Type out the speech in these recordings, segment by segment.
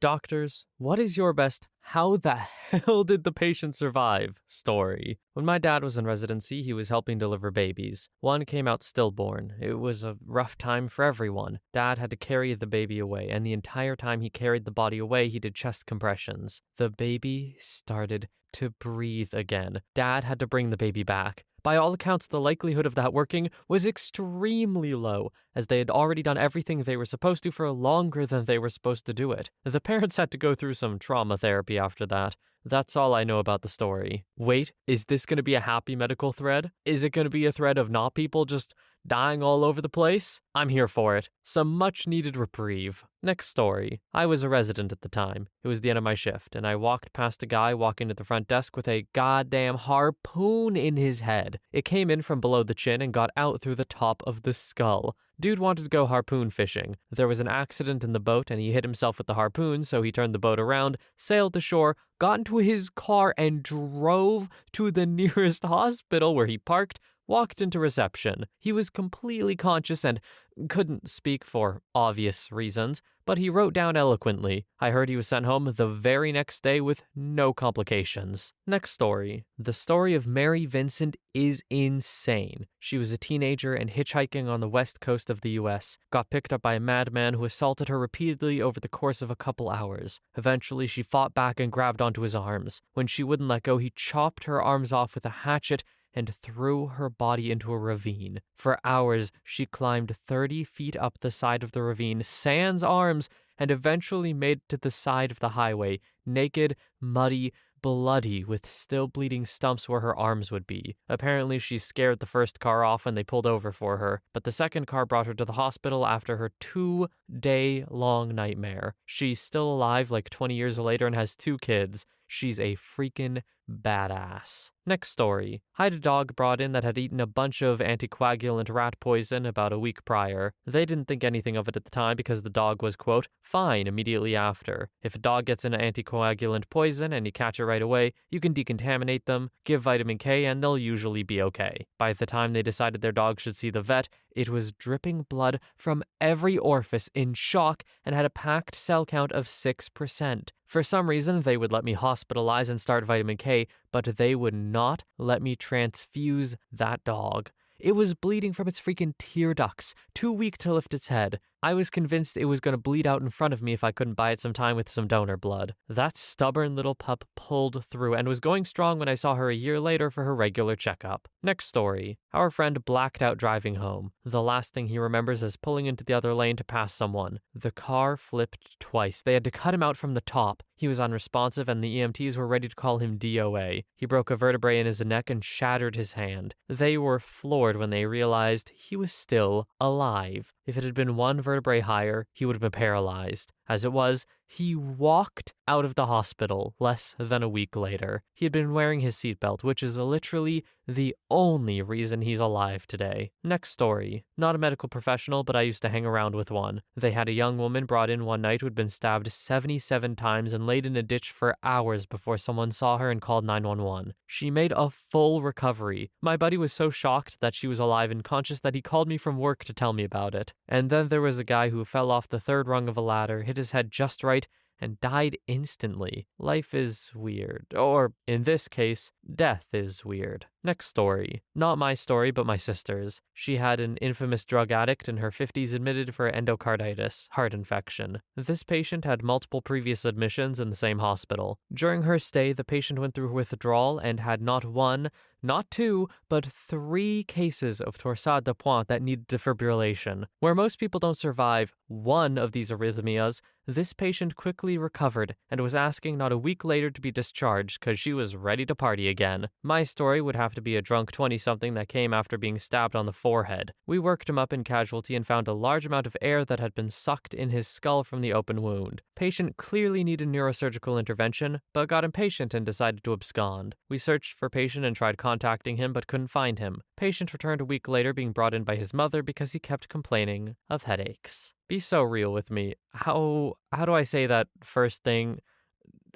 Doctors, what is your best "how the hell did the patient survive" story? When my dad was in residency, he was helping deliver babies. One came out stillborn. It was a rough time for everyone. Dad had to carry the baby away, and the entire time he carried the body away, he did chest compressions. The baby started to breathe again. Dad had to bring the baby back. By all accounts, the likelihood of that working was extremely low, as they had already done everything they were supposed to for longer than they were supposed to do it. The parents had to go through some trauma therapy after that. That's all I know about the story. Wait, is this going to be a happy medical thread? Is it going to be a thread of not people just dying all over the place? I'm here for it. Some much needed reprieve. Next story. I was a resident at the time. It was the end of my shift, and I walked past a guy walking to the front desk with a goddamn harpoon in his head. It came in from below the chin and got out through the top of the skull. Dude wanted to go harpoon fishing. There was an accident in the boat and he hit himself with the harpoon, so he turned the boat around, sailed to shore, got into his car and drove to the nearest hospital where he parked, walked into reception. He was completely conscious and couldn't speak for obvious reasons, but he wrote down eloquently. I heard he was sent home the very next day with no complications. Next story. The story of Mary Vincent is insane. She was a teenager and hitchhiking on the west coast of the US, got picked up by a madman who assaulted her repeatedly over the course of a couple hours. Eventually, she fought back and grabbed onto his arms. When she wouldn't let go, he chopped her arms off with a hatchet and threw her body into a ravine. For hours, she climbed 30 feet up the side of the ravine, sans arms, and eventually made it to the side of the highway, naked, muddy, bloody, with still bleeding stumps where her arms would be. Apparently, she scared the first car off when they pulled over for her, but the second car brought her to the hospital after her 2-day-long nightmare. She's still alive like 20 years later and has 2 kids. She's a freaking badass. Next story. I had a dog brought in that had eaten a bunch of anticoagulant rat poison about a week prior. They didn't think anything of it at the time because the dog was, quote, fine immediately after. If a dog gets an anticoagulant poison and you catch it right away, you can decontaminate them, give vitamin K, and they'll usually be okay. By the time they decided their dog should see the vet, it was dripping blood from every orifice in shock and had a packed cell count of 6%. For some reason, they would let me hospitalize and start vitamin K, but they would not let me transfuse that dog. It was bleeding from its freaking tear ducts, too weak to lift its head. I was convinced it was going to bleed out in front of me if I couldn't buy it some time with some donor blood. That stubborn little pup pulled through and was going strong when I saw her a year later for her regular checkup. Next story. Our friend blacked out driving home. The last thing he remembers is pulling into the other lane to pass someone. The car flipped twice. They had to cut him out from the top. He was unresponsive and the EMTs were ready to call him DOA. He broke a vertebrae in his neck and shattered his hand. They were floored when they realized he was still alive. If it had been one vertebrae higher, he would have been paralyzed. As it was, he walked out of the hospital less than a week later. He had been wearing his seatbelt, which is literally the only reason he's alive today. Next story. Not a medical professional, but I used to hang around with one. They had a young woman brought in one night who had been stabbed 77 times and laid in a ditch for hours before someone saw her and called 911. She made a full recovery. My buddy was so shocked that she was alive and conscious that he called me from work to tell me about it. And then there was a guy who fell off the 3rd rung of a ladder, hit his head just right, and died instantly. Life is weird. Or, in this case, death is weird. Next story. Not my story, but my sister's. She had an infamous drug addict in her 50s admitted for endocarditis, heart infection. This patient had multiple previous admissions in the same hospital. During her stay, the patient went through withdrawal and had not 1, not 2, but 3 cases of torsade de pointe that needed defibrillation. Where most people don't survive one of these arrhythmias, this patient quickly recovered and was asking not a week later to be discharged because she was ready to party again. My story would have to be a drunk 20-something that came after being stabbed on the forehead. We worked him up in casualty and found a large amount of air that had been sucked in his skull from the open wound. Patient clearly needed neurosurgical intervention, but got impatient and decided to abscond. We searched for patient and tried contacting him, but couldn't find him. Patient returned a week later being brought in by his mother because he kept complaining of headaches. Be so real with me. How do I say that first thing?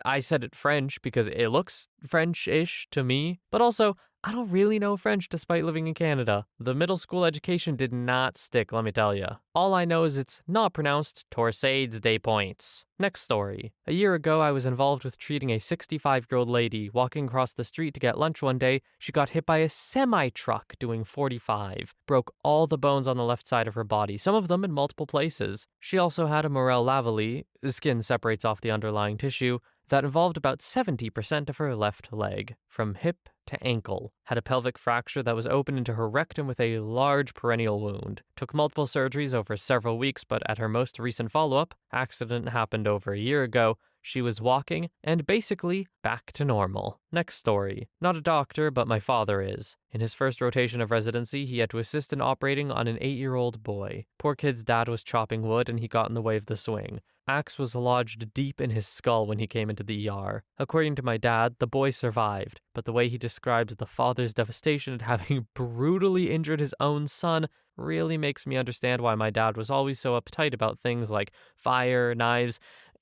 I said it French because it looks French-ish to me, but also, I don't really know French despite living in Canada. The middle school education did not stick, let me tell you. All I know is it's not pronounced Torsades des Points. Next story. A year ago, I was involved with treating a 65-year-old lady. Walking across the street to get lunch one day, she got hit by a semi-truck doing 45. Broke all the bones on the left side of her body, some of them in multiple places. She also had a Morel lavally, skin separates off the underlying tissue, that involved about 70% of her left leg, from hip to ankle, had a pelvic fracture that was open into her rectum with a large perennial wound. Took multiple surgeries over several weeks, but at her most recent follow-up, accident happened over a year ago, she was walking and basically back to normal. Next story. Not a doctor, but my father is. In his first rotation of residency, he had to assist in operating on an 8-year-old boy. Poor kid's dad was chopping wood and he got in the way of the swing. Axe was lodged deep in his skull when he came into the ER. According to my dad, the boy survived, but the way he describes the father's devastation at having brutally injured his own son really makes me understand why my dad was always so uptight about things like fire, knives,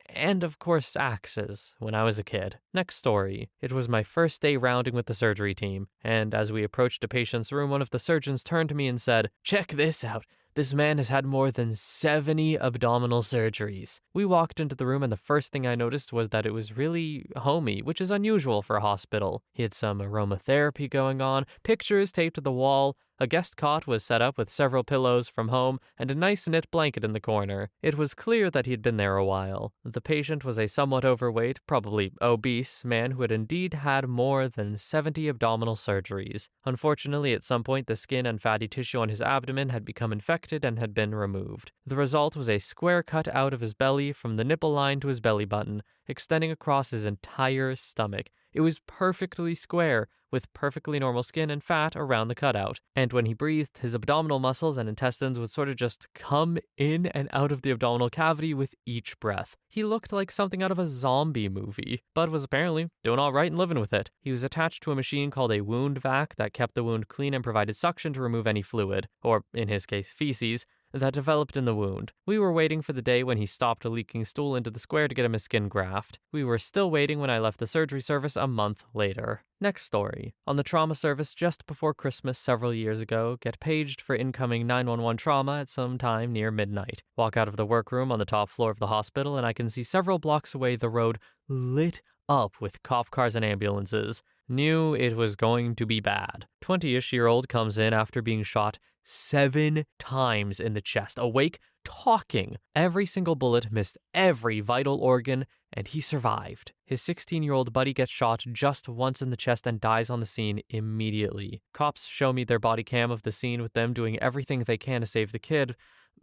and of course axes when I was a kid. Next story. It was my first day rounding with the surgery team, and as we approached a patient's room, one of the surgeons turned to me and said, "Check this out. This man has had more than 70 abdominal surgeries." We walked into the room and the first thing I noticed was that it was really homey, which is unusual for a hospital. He had some aromatherapy going on, pictures taped to the wall, a guest cot was set up with several pillows from home, and a nice knit blanket in the corner. It was clear that he had been there a while. The patient was a somewhat overweight, probably obese, man who had indeed had more than 70 abdominal surgeries. Unfortunately, at some point the skin and fatty tissue on his abdomen had become infected and had been removed. The result was a square cut out of his belly from the nipple line to his belly button, extending across his entire stomach. It was perfectly square, with perfectly normal skin and fat around the cutout. And when he breathed, his abdominal muscles and intestines would sort of just come in and out of the abdominal cavity with each breath. He looked like something out of a zombie movie, but was apparently doing all right and living with it. He was attached to a machine called a wound vac that kept the wound clean and provided suction to remove any fluid, or in his case, feces, that developed in the wound. We were waiting for the day when he stopped leaking stool into the square to get him a skin graft. We were still waiting when I left the surgery service a month later. Next story. On the trauma service just before Christmas several years ago, get paged for incoming 911 trauma at some time near midnight. Walk out of the workroom on the top floor of the hospital and I can see several blocks away the road lit up with cop cars and ambulances. Knew it was going to be bad. 20-ish-year-old comes in after being shot 7 times in the chest, awake, talking. Every single bullet missed every vital organ, and he survived. His 16-year-old buddy gets shot just once in the chest and dies on the scene immediately. Cops show me their body cam of the scene with them doing everything they can to save the kid,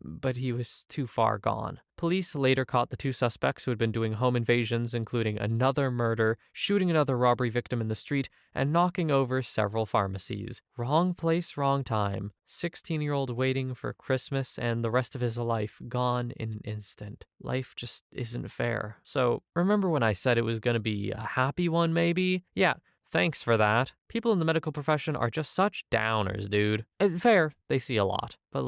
but he was too far gone. Police later caught the 2 suspects who had been doing home invasions, including another murder, shooting another robbery victim in the street, and knocking over several pharmacies. Wrong place, wrong time. 16-year-old waiting for Christmas and the rest of his life gone in an instant. Life just isn't fair. So, remember when I said it was going to be a happy one, maybe? Yeah. Thanks for that. People in the medical profession are just such downers, dude. Fair, they see a lot. But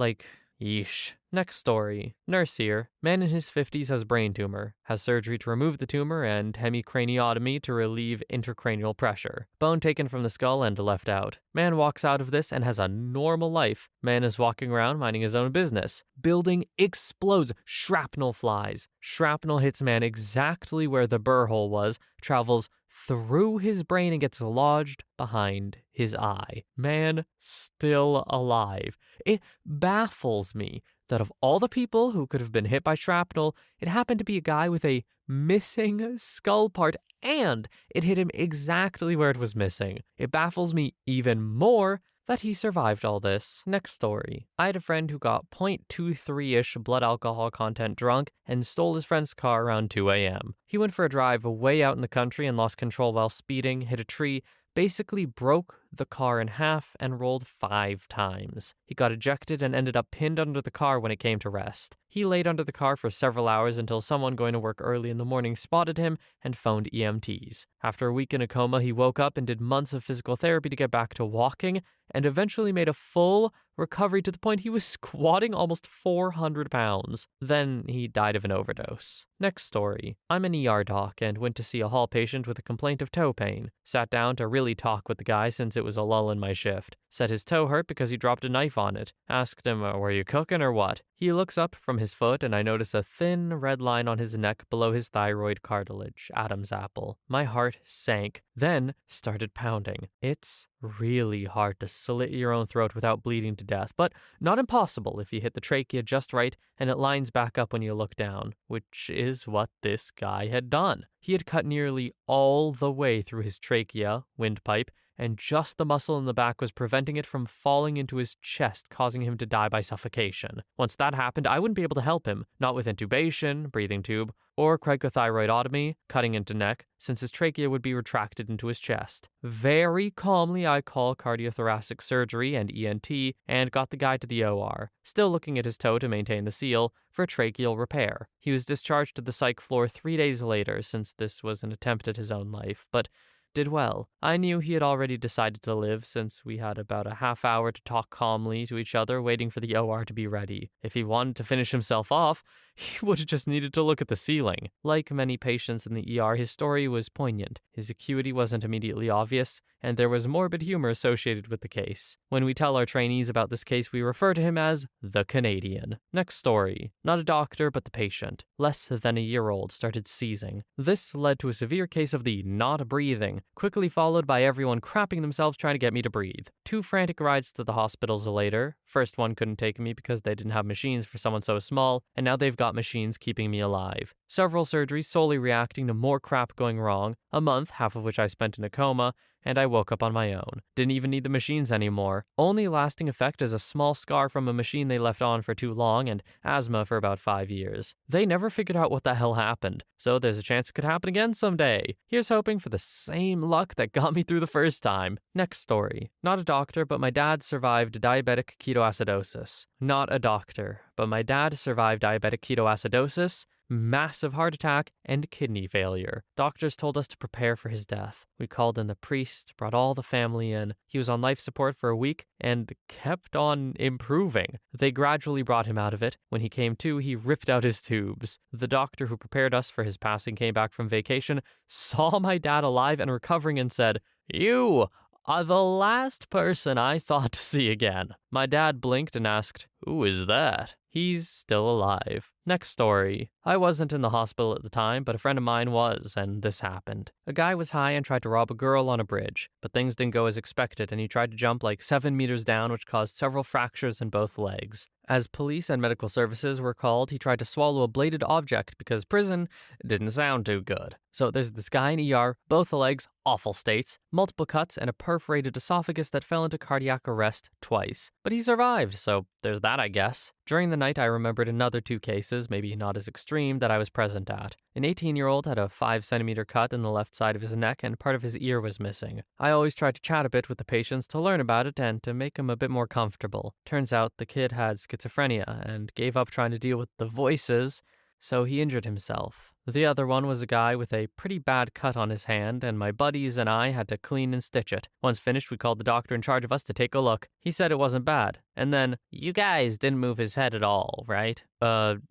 yeesh. Next story. Nurse here. Man in his 50s has brain tumor. Has surgery to remove the tumor and hemicraniotomy to relieve intracranial pressure. Bone taken from the skull and left out. Man walks out of this and has a normal life. Man is walking around minding his own business. Building explodes. Shrapnel flies. Shrapnel hits man exactly where the burr hole was, travels through his brain and gets lodged behind his eye. Man still alive. It baffles me that of all the people who could have been hit by shrapnel, it happened to be a guy with a missing skull part, and it hit him exactly where it was missing. It baffles me even more that he survived all this. Next story. I had a friend who got 0.23-ish blood alcohol content drunk and stole his friend's car around 2 a.m. He went for a drive way out in the country and lost control while speeding, hit a tree, basically broke the car in half and rolled 5 times. He got ejected and ended up pinned under the car when it came to rest. He laid under the car for several hours until someone going to work early in the morning spotted him and phoned EMTs. After a week in a coma, he woke up and did months of physical therapy to get back to walking and eventually made a full recovery to the point he was squatting almost 400 pounds. Then he died of an overdose. Next story. I'm an ER doc and went to see a hall patient with a complaint of toe pain. Sat down to really talk with the guy since it it was a lull in my shift. Said his toe hurt because he dropped a knife on it. Asked him, were you cooking or what? He looks up from his foot and I notice a thin red line on his neck below his thyroid cartilage, Adam's apple. My heart sank, then started pounding. It's really hard to slit your own throat without bleeding to death, but not impossible if you hit the trachea just right and it lines back up when you look down, which is what this guy had done. He had cut nearly all the way through his trachea, windpipe, and just the muscle in the back was preventing it from falling into his chest, causing him to die by suffocation. Once that happened, I wouldn't be able to help him, not with intubation, breathing tube, or cricothyroidotomy, cutting into neck, since his trachea would be retracted into his chest. Very calmly, I call cardiothoracic surgery and ENT and got the guy to the OR, still looking at his toe to maintain the seal, for tracheal repair. He was discharged to the psych floor 3 days later, since this was an attempt at his own life, but did well. I knew he had already decided to live since we had about a half hour to talk calmly to each other, waiting for the OR to be ready. If he wanted to finish himself off, he would have just needed to look at the ceiling. Like many patients in the ER, his story was poignant. His acuity wasn't immediately obvious, and there was morbid humor associated with the case. When we tell our trainees about this case, we refer to him as the Canadian. Next story. Not a doctor, but the patient. Less than a year old, started seizing. This led to a severe case of the not breathing, quickly followed by everyone crapping themselves trying to get me to breathe. 2 frantic rides to the hospitals later. First one couldn't take me because they didn't have machines for someone so small, and now they've got machines keeping me alive. Several surgeries solely reacting to more crap going wrong. A month, half of which I spent in a coma, and I woke up on my own. Didn't even need the machines anymore. Only lasting effect is a small scar from a machine they left on for too long and asthma for about 5 years. They never figured out what the hell happened, so there's a chance it could happen again someday. Here's hoping for the same luck that got me through the first time. Next story. Not a doctor, but my dad survived diabetic ketoacidosis. Not a doctor, but my dad survived diabetic ketoacidosis, massive heart attack, and kidney failure. Doctors told us to prepare for his death. We called in the priest, brought all the family in. He was on life support for a week and kept on improving. They gradually brought him out of it. When he came to, he ripped out his tubes. The doctor who prepared us for his passing came back from vacation, saw my dad alive and recovering and said, "You are the last person I thought to see again." My dad blinked and asked, "Who is that?" He's still alive. Next story. I wasn't in the hospital at the time, but a friend of mine was, and this happened. A guy was high and tried to rob a girl on a bridge, but things didn't go as expected, and he tried to jump like 7 meters down, which caused several fractures in both legs. As police and medical services were called, he tried to swallow a bladed object because prison didn't sound too good. So there's this guy in ER, both the legs, awful states, multiple cuts, and a perforated esophagus that fell into cardiac arrest twice. But he survived, so there's that, I guess. During the night, I remembered another 2 cases, maybe not as extreme, that I was present at. An 18-year-old had a 5-centimeter cut in the left side of his neck and part of his ear was missing. I always tried to chat a bit with the patients to learn about it and to make them a bit more comfortable. Turns out the kid had schizophrenia and gave up trying to deal with the voices, so he injured himself. The other one was a guy with a pretty bad cut on his hand, and my buddies and I had to clean and stitch it. Once finished, we called the doctor in charge of us to take a look. He said it wasn't bad. And then, "You guys didn't move his head at all, right?"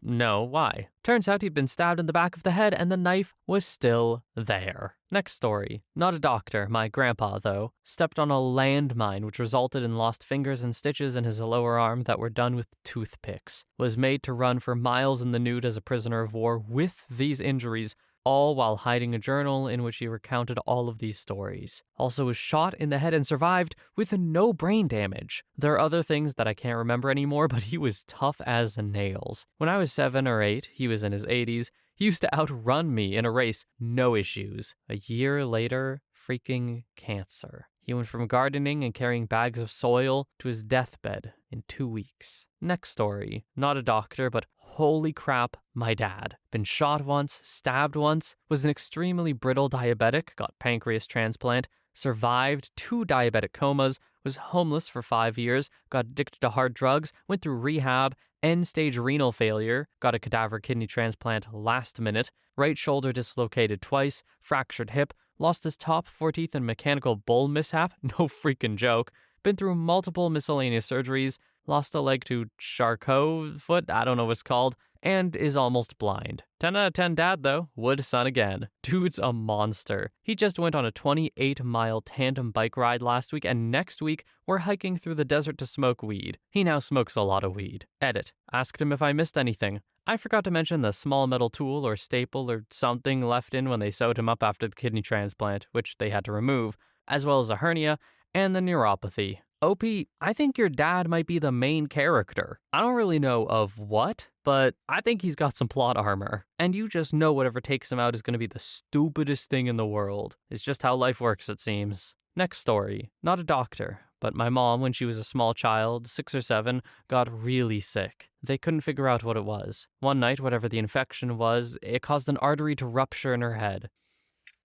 No, why? Turns out he'd been stabbed in the back of the head and the knife was still there. Next story. Not a doctor, my grandpa, though, stepped on a landmine which resulted in lost fingers and stitches in his lower arm that were done with toothpicks. Was made to run for miles in the nude as a prisoner of war with these injuries, all while hiding a journal in which he recounted all of these stories. Also was shot in the head and survived with no brain damage. There are other things that I can't remember anymore, but he was tough as nails. When I was 7 or 8, he was in his 80s. He used to outrun me in a race, no issues. A year later, freaking cancer. He went from gardening and carrying bags of soil to his deathbed in 2 weeks. Next story. Not a doctor, but holy crap, my dad. Been shot once, stabbed once, was an extremely brittle diabetic, got pancreas transplant, survived 2 diabetic comas, was homeless for 5 years, got addicted to hard drugs, went through rehab, end-stage renal failure, got a cadaver kidney transplant last minute, right shoulder dislocated twice, fractured hip, lost his top 4 teeth in mechanical bull mishap, no freaking joke, been through multiple miscellaneous surgeries, lost a leg to Charcot foot, I don't know what it's called, and is almost blind. 10 out of 10 dad though, would son again. Dude's a monster. He just went on a 28-mile tandem bike ride last week, and next week we're hiking through the desert to smoke weed. He now smokes a lot of weed. Edit. Asked him if I missed anything. I forgot to mention the small metal tool or staple or something left in when they sewed him up after the kidney transplant, which they had to remove, as well as a hernia and the neuropathy. OP, I think your dad might be the main character. I don't really know of what, but I think he's got some plot armor. And you just know whatever takes him out is going to be the stupidest thing in the world. It's just how life works, it seems. Next story. Not a doctor, but my mom, when she was a small child, 6 or 7, got really sick. They couldn't figure out what it was. One night, whatever the infection was, it caused an artery to rupture in her head.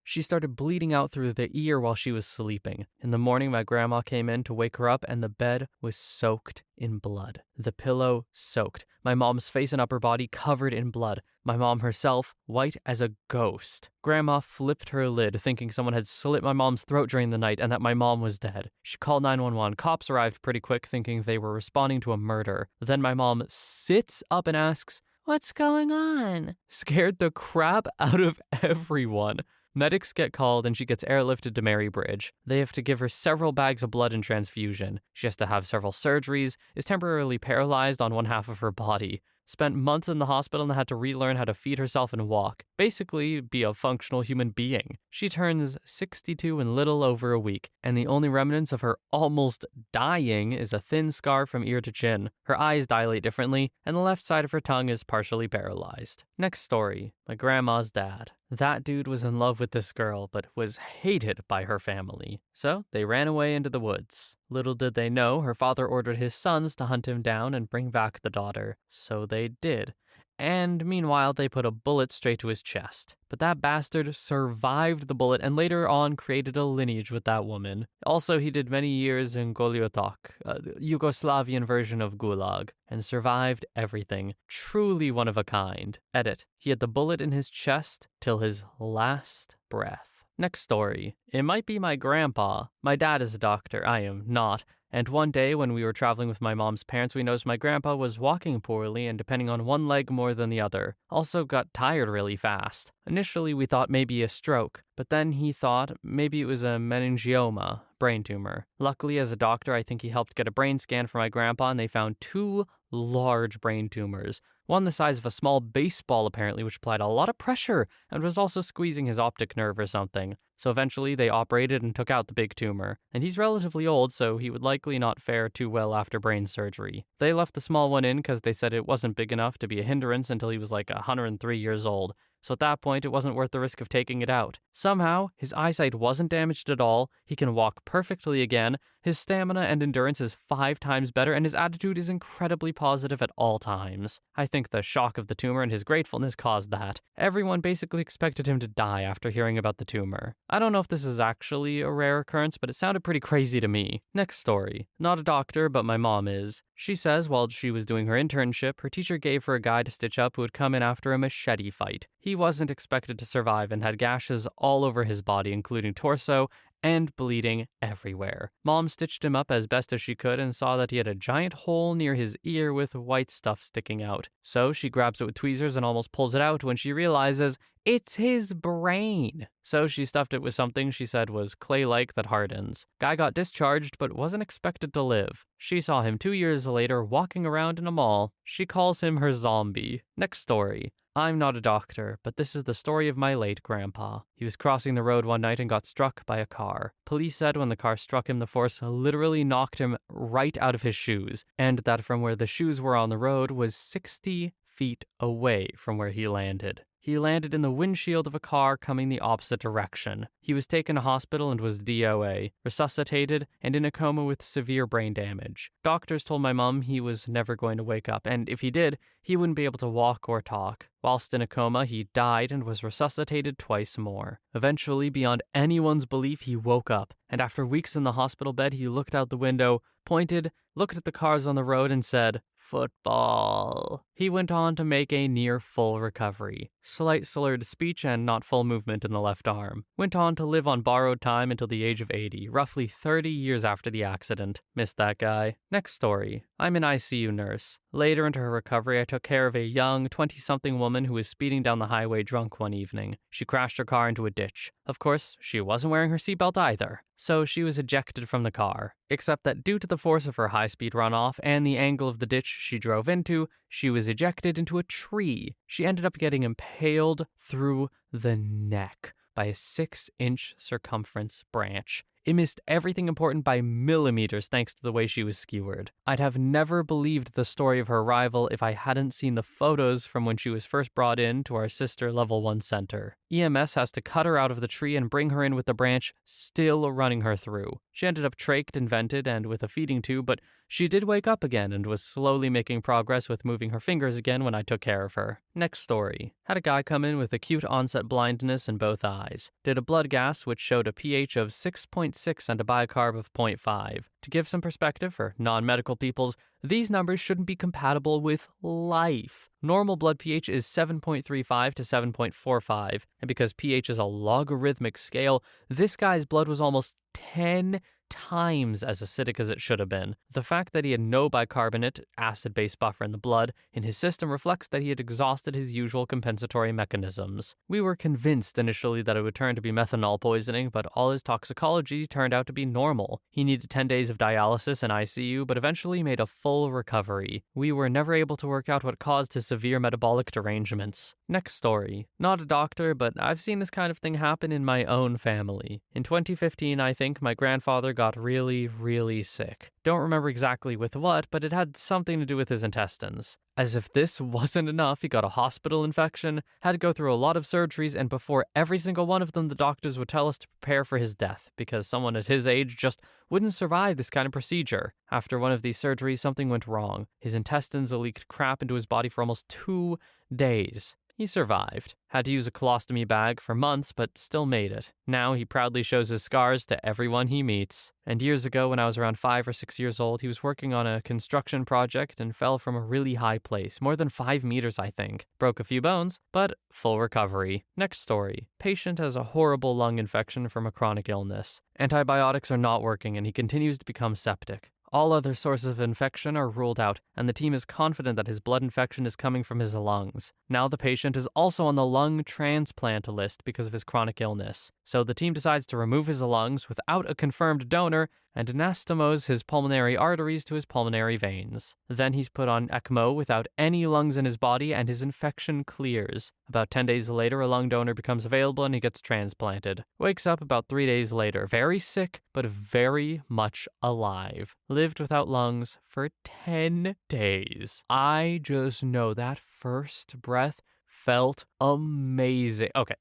She started bleeding out through the ear while she was sleeping. In the morning, my grandma came in to wake her up, and the bed was soaked in blood. The pillow soaked. My mom's face and upper body covered in blood. My mom herself, white as a ghost. Grandma flipped her lid, thinking someone had slit my mom's throat during the night and that my mom was dead. She called 911. Cops arrived pretty quick, thinking they were responding to a murder. Then my mom sits up and asks, "What's going on?" Scared the crap out of everyone. Medics get called and she gets airlifted to Marybridge. They have to give her several bags of blood and transfusion. She has to have several surgeries, is temporarily paralyzed on one half of her body. Spent months in the hospital and had to relearn how to feed herself and walk. Basically, be a functional human being. She turns 62 in little over a week, and the only remnants of her almost dying is a thin scar from ear to chin. Her eyes dilate differently, and the left side of her tongue is partially paralyzed. Next story. My grandma's dad. That dude was in love with this girl, but was hated by her family. So they ran away into the woods. Little did they know, her father ordered his sons to hunt him down and bring back the daughter. So they did. And meanwhile, they put a bullet straight to his chest. But that bastard survived the bullet and later on created a lineage with that woman. Also, he did many years in Goliotok, a Yugoslavian version of Gulag, and survived everything. Truly one of a kind. Edit. He had the bullet in his chest till his last breath. Next story. It might be my grandpa. My dad is a doctor. I am not. And one day when we were traveling with my mom's parents, we noticed my grandpa was walking poorly and depending on one leg more than the other. Also got tired really fast. Initially, we thought maybe a stroke, but then he thought maybe it was a meningioma, brain tumor. Luckily, as a doctor, I think he helped get a brain scan for my grandpa, and they found 2 large brain tumors. One the size of a small baseball, apparently, which applied a lot of pressure and was also squeezing his optic nerve or something. So eventually they operated and took out the big tumor. And he's relatively old, so he would likely not fare too well after brain surgery. They left the small one in because they said it wasn't big enough to be a hindrance until he was like 103 years old. So at that point, it wasn't worth the risk of taking it out. Somehow, his eyesight wasn't damaged at all, he can walk perfectly again, his stamina and endurance is 5 times better, and his attitude is incredibly positive at all times. I think the shock of the tumor and his gratefulness caused that. Everyone basically expected him to die after hearing about the tumor. I don't know if this is actually a rare occurrence, but it sounded pretty crazy to me. Next story. Not a doctor, but my mom is. She says while she was doing her internship, her teacher gave her a guy to stitch up who had come in after a machete fight. He wasn't expected to survive and had gashes all over his body, including torso, and bleeding everywhere. Mom stitched him up as best as she could and saw that he had a giant hole near his ear with white stuff sticking out. So she grabs it with tweezers and almost pulls it out when she realizes it's his brain. So she stuffed it with something she said was clay-like that hardens. Guy got discharged but wasn't expected to live. She saw him 2 years later walking around in a mall. She calls him her zombie. Next story. I'm not a doctor, but this is the story of my late grandpa. He was crossing the road one night and got struck by a car. Police said when the car struck him, the force literally knocked him right out of his shoes, and that from where the shoes were on the road was 60 feet away from where he landed. He landed in the windshield of a car coming the opposite direction. He was taken to hospital and was DOA, resuscitated, and in a coma with severe brain damage. Doctors told my mom he was never going to wake up, and if he did, he wouldn't be able to walk or talk. Whilst in a coma, he died and was resuscitated twice more. Eventually, beyond anyone's belief, he woke up, and after weeks in the hospital bed, he looked out the window, pointed, looked at the cars on the road, and said, football. He went on to make a near full recovery. Slight slurred speech and not full movement in the left arm. Went on to live on borrowed time until the age of 80, roughly 30 years after the accident. Missed that guy. Next story. I'm an ICU nurse. Later into her recovery, I took care of a young 20-something woman who was speeding down the highway drunk one evening. She crashed her car into a ditch. Of course, she wasn't wearing her seatbelt either. So she was ejected from the car, except that due to the force of her high-speed runoff and the angle of the ditch she drove into, she was ejected into a tree. She ended up getting impaled through the neck by a 6-inch circumference branch. It missed everything important by millimeters thanks to the way she was skewered. I'd have never believed the story of her arrival if I hadn't seen the photos from when she was first brought in to our sister level 1 center. EMS has to cut her out of the tree and bring her in with the branch still running her through. She ended up trached and vented and with a feeding tube, but she did wake up again and was slowly making progress with moving her fingers again when I took care of her. Next story. Had a guy come in with acute onset blindness in both eyes. Did a blood gas which showed a pH of 6.6 and a bicarb of 0.5. To give some perspective for non-medical peoples, these numbers shouldn't be compatible with life. Normal blood pH is 7.35 to 7.45, and because pH is a logarithmic scale, this guy's blood was almost 10 times as acidic as it should have been. The fact that he had no bicarbonate, acid-base buffer in the blood in his system reflects that he had exhausted his usual compensatory mechanisms. We were convinced initially that it would turn to be methanol poisoning, but all his toxicology turned out to be normal. He needed 10 days of dialysis and ICU, but eventually made a full recovery. We were never able to work out what caused his severe metabolic derangements. Next story. Not a doctor, but I've seen this kind of thing happen in my own family. In 2015, I think, my grandfather got really sick. Don't remember exactly with what, but it had something to do with his intestines. As if this wasn't enough, he got a hospital infection, had to go through a lot of surgeries, and before every single one of them, the doctors would tell us to prepare for his death, because someone at his age just wouldn't survive this kind of procedure. After one of these surgeries, something went wrong. His intestines leaked crap into his body for almost 2 days. He survived. Had to use a colostomy bag for months, but still made it. Now he proudly shows his scars to everyone he meets. And years ago, when I was around 5 or 6 years old, he was working on a construction project and fell from a really high place, more than 5 meters, I think. Broke a few bones, but full recovery. Next story. Patient has a horrible lung infection from a chronic illness. Antibiotics are not working, and he continues to become septic. All other sources of infection are ruled out, and the team is confident that his blood infection is coming from his lungs. Now the patient is also on the lung transplant list because of his chronic illness. So the team decides to remove his lungs without a confirmed donor and anastomose his pulmonary arteries to his pulmonary veins. Then he's put on ECMO without any lungs in his body, and his infection clears. About 10 days later, a lung donor becomes available and he gets transplanted. Wakes up about 3 days later, very sick, but very much alive. Lived without lungs for 10 days. I just know that first breath felt amazing. Okay.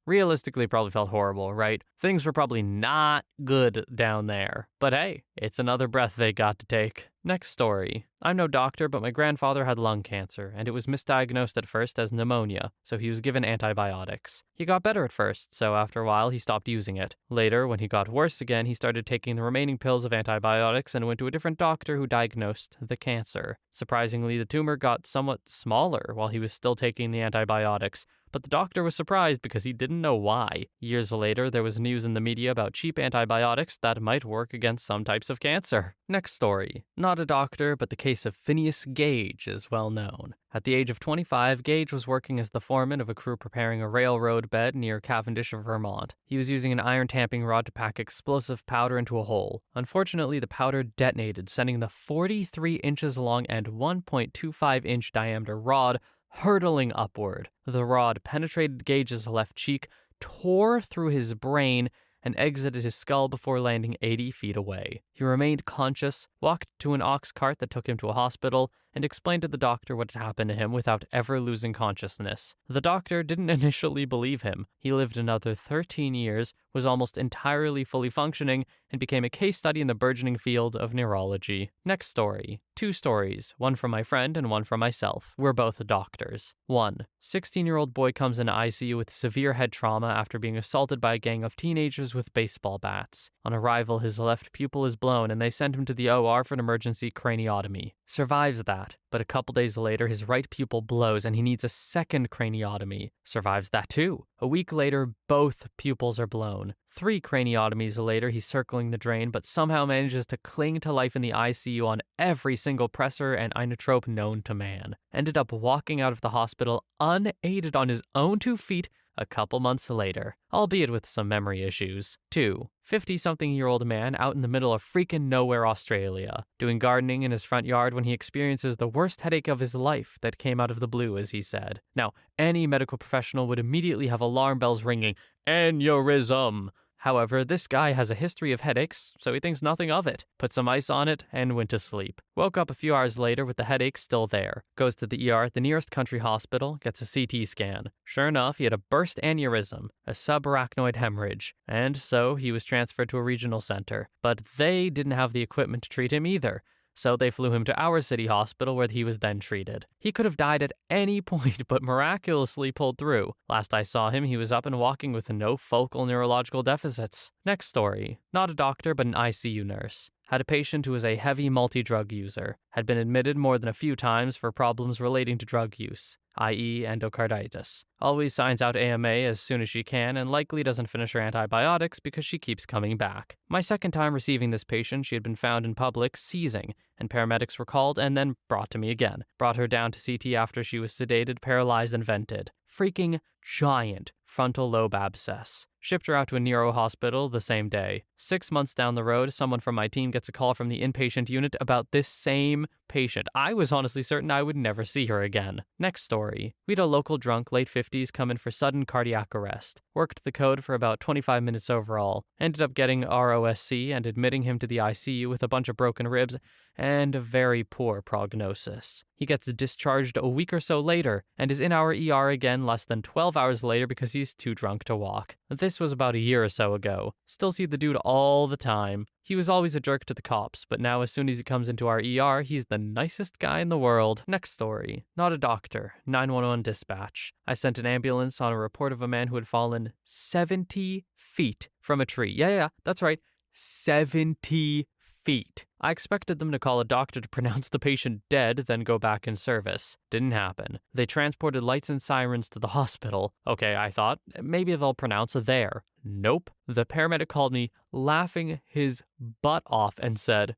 Realistically, probably felt horrible, right? Things were probably not good down there. But hey, it's another breath they got to take. Next story. I'm no doctor, but my grandfather had lung cancer, and it was misdiagnosed at first as pneumonia, so he was given antibiotics. He got better at first, so after a while he stopped using it. Later, when he got worse again, he started taking the remaining pills of antibiotics and went to a different doctor who diagnosed the cancer. Surprisingly, the tumor got somewhat smaller while he was still taking the antibiotics, but the doctor was surprised because he didn't know why. Years later, there was news in the media about cheap antibiotics that might work against some types of cancer. Next story. Not a doctor, but the case of Phineas Gage is well known. At the age of 25, Gage was working as the foreman of a crew preparing a railroad bed near Cavendish, Vermont. He was using an iron tamping rod to pack explosive powder into a hole. Unfortunately, the powder detonated, sending the 43 inches long and 1.25-inch diameter rod hurtling upward. The rod penetrated Gage's left cheek, tore through his brain, and exited his skull before landing 80 feet away. He remained conscious, walked to an ox cart that took him to a hospital, and explained to the doctor what had happened to him without ever losing consciousness. The doctor didn't initially believe him. He lived another 13 years, was almost entirely fully functioning, and became a case study in the burgeoning field of neurology. Next story. 2 stories, one from my friend and one from myself. We're both doctors. 1. 16-year-old boy comes into ICU with severe head trauma after being assaulted by a gang of teenagers with baseball bats. On arrival, his left pupil is blown and they send him to the OR for an emergency craniotomy. Survives that, but a couple days later his right pupil blows and he needs a second craniotomy. Survives that too. A week later, both pupils are blown. 3 craniotomies later, he's circling the drain, but somehow manages to cling to life in the ICU on every single pressor and inotrope known to man. Ended up walking out of the hospital unaided on his own 2 feet a couple months later, albeit with some memory issues. 2. 50-something-year-old man out in the middle of freaking nowhere, Australia, doing gardening in his front yard when he experiences the worst headache of his life that came out of the blue, as he said. Now, any medical professional would immediately have alarm bells ringing. Aneurysm! However, this guy has a history of headaches, so he thinks nothing of it. Put some ice on it and went to sleep. Woke up a few hours later with the headache still there. Goes to the ER at the nearest country hospital, gets a CT scan. Sure enough, he had a burst aneurysm, a subarachnoid hemorrhage, and so he was transferred to a regional center. But they didn't have the equipment to treat him either. So they flew him to our city hospital where he was then treated. He could have died at any point, but miraculously pulled through. Last I saw him, he was up and walking with no focal neurological deficits. Next story. Not a doctor, but an ICU nurse. Had a patient who was a heavy multi-drug user. Had been admitted more than a few times for problems relating to drug use, i.e. endocarditis. Always signs out AMA as soon as she can and likely doesn't finish her antibiotics because she keeps coming back. My second time receiving this patient, she had been found in public seizing, and paramedics were called and then brought to me again. Brought her down to CT after she was sedated, paralyzed, and vented. Freaking giant frontal lobe abscess. Shipped her out to a neuro hospital the same day. 6 months down the road, someone from my team gets a call from the inpatient unit about this same patient. I was honestly certain I would never see her again. Next story. We had a local drunk, late 50s, come in for sudden cardiac arrest. Worked the code for about 25 minutes overall. Ended up getting ROSC and admitting him to the ICU with a bunch of broken ribs and a very poor prognosis. He gets discharged a week or so later and is in our ER again less than 12 hours later because he's too drunk to walk. This was about a year or so ago. Still see the dude all the time. He was always a jerk to the cops, but now as soon as he comes into our ER, he's the nicest guy in the world. Next story. Not a doctor. 911 dispatch. I sent an ambulance on a report of a man who had fallen 70 feet from a tree. Yeah, that's right. 70 feet. I expected them to call a doctor to pronounce the patient dead, then go back in service. Didn't happen. They transported lights and sirens to the hospital. Okay, I thought, maybe they'll pronounce there. Nope. The paramedic called me, laughing his butt off, and said,